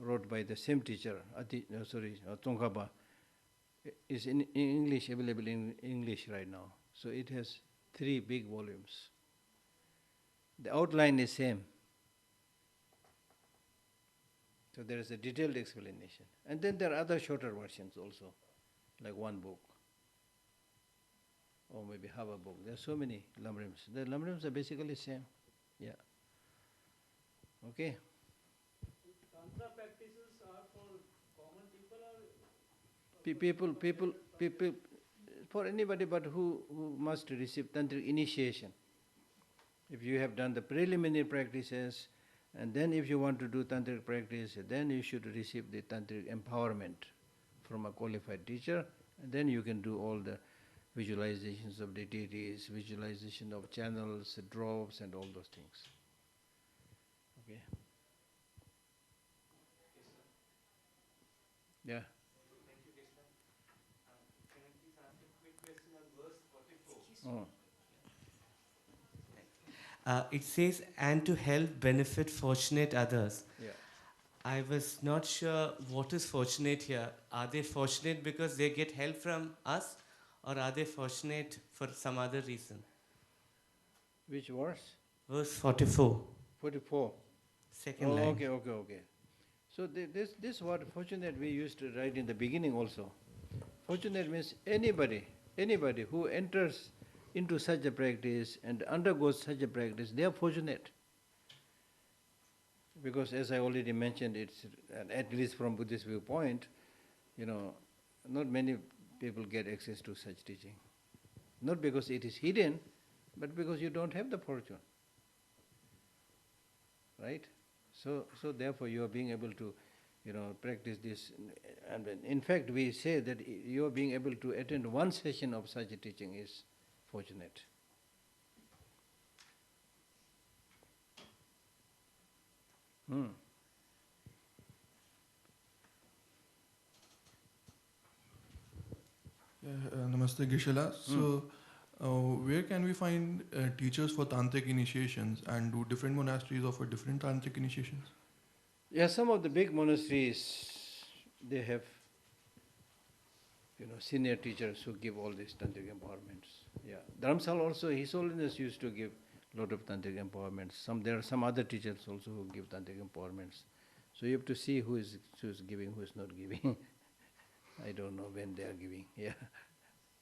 wrote by the same teacher, Tsongkhapa, is in English, available in English right now. So it has 3 big volumes. The outline is same. So there is a detailed explanation. And then there are other shorter versions also, like 1 book, or maybe half a book. There are so many Lam Rims. The Lam Rims are basically same. Yeah. Okay. Tantra practices are for common people or People, for anybody but who must receive tantric initiation. If you have done the preliminary practices, and then if you want to do tantric practice, then you should receive the tantric empowerment from a qualified teacher, and then you can do all the visualizations of the deities, visualization of channels, drops, and all those things. Okay. Yeah. Thank you, Geshe. Can I please ask a quick question on verse 44? Oh. It says, and to help benefit fortunate others. Yeah. I was not sure what is fortunate here. Are they fortunate because they get help from us, or are they fortunate for some other reason? Which verse? Verse 44, 44. second line. Okay. So this word fortunate we used to write in the beginning also. Fortunate means anybody who enters into such a practice and undergoes such a practice, they are fortunate. Because as I already mentioned, it's at least from Buddhist viewpoint, not many people get access to such teaching. Not because it is hidden, but because you don't have the fortune. Right? So therefore you are being able to, practice this. And in fact, we say that you are being able to attend one session of such a teaching is fortunate. Namaste, Geshe. So, where can we find teachers for tantric initiations, and do different monasteries offer different tantric initiations? Yeah, some of the big monasteries, they have, senior teachers who give all these tantric empowerments. Yeah, Dharamsala also, His Holiness used to give a lot of tantric empowerments. There are some other teachers also who give tantric empowerments. So you have to see who is giving, who is not giving. I don't know when they are giving. Yeah.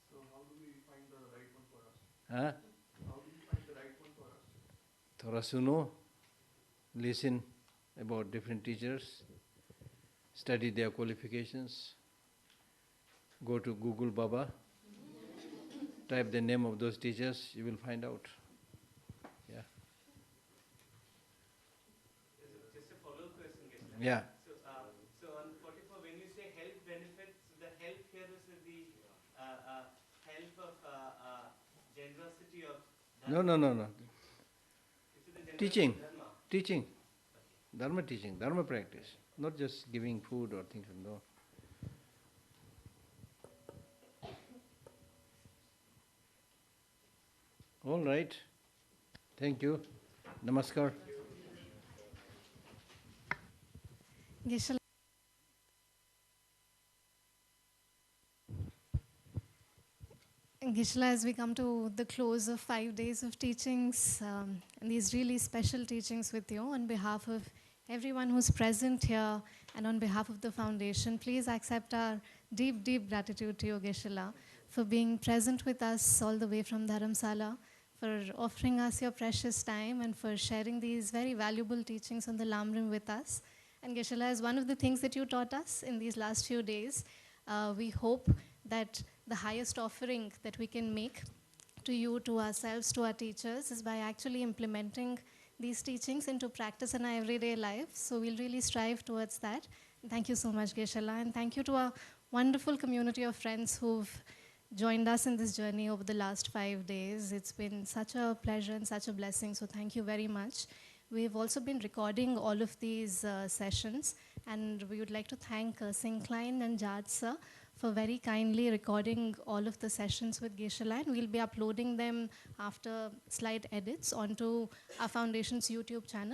So, how do we find the right one for us? Huh? How do we find the right one for us? Thorasuno, listen about different teachers, study their qualifications, go to Google Baba, type the name of those teachers, you will find out. Yeah. Just a follow-up question, Geshe. Yeah. So on 44, when you say help benefits, the help here is the help of generosity of dharma. No. Is it the generosity Teaching. of dharma? Teaching. Okay. Dharma teaching, Dharma practice. Not just giving food or things, no. All right. Thank you. Namaskar. Geshe, as we come to the close of 5 days of teachings, and these really special teachings with you, on behalf of everyone who's present here and on behalf of the foundation, please accept our deep, deep gratitude to you, Geshe, for being present with us all the way from Dharamsala, for offering us your precious time and for sharing these very valuable teachings on the Lam Rim with us. And Geshe, as one of the things that you taught us in these last few days, we hope that the highest offering that we can make to you, to ourselves, to our teachers, is by actually implementing these teachings into practice in our everyday life. So we'll really strive towards that. Thank you so much, Geshe, and thank you to our wonderful community of friends who've joined us in this journey over the last 5 days. It's been such a pleasure and such a blessing, so thank you very much. We've also been recording all of these sessions, and we would like to thank Singh Klein and Jad sir for very kindly recording all of the sessions with Geshe, and we'll be uploading them after slight edits onto our foundation's YouTube channel.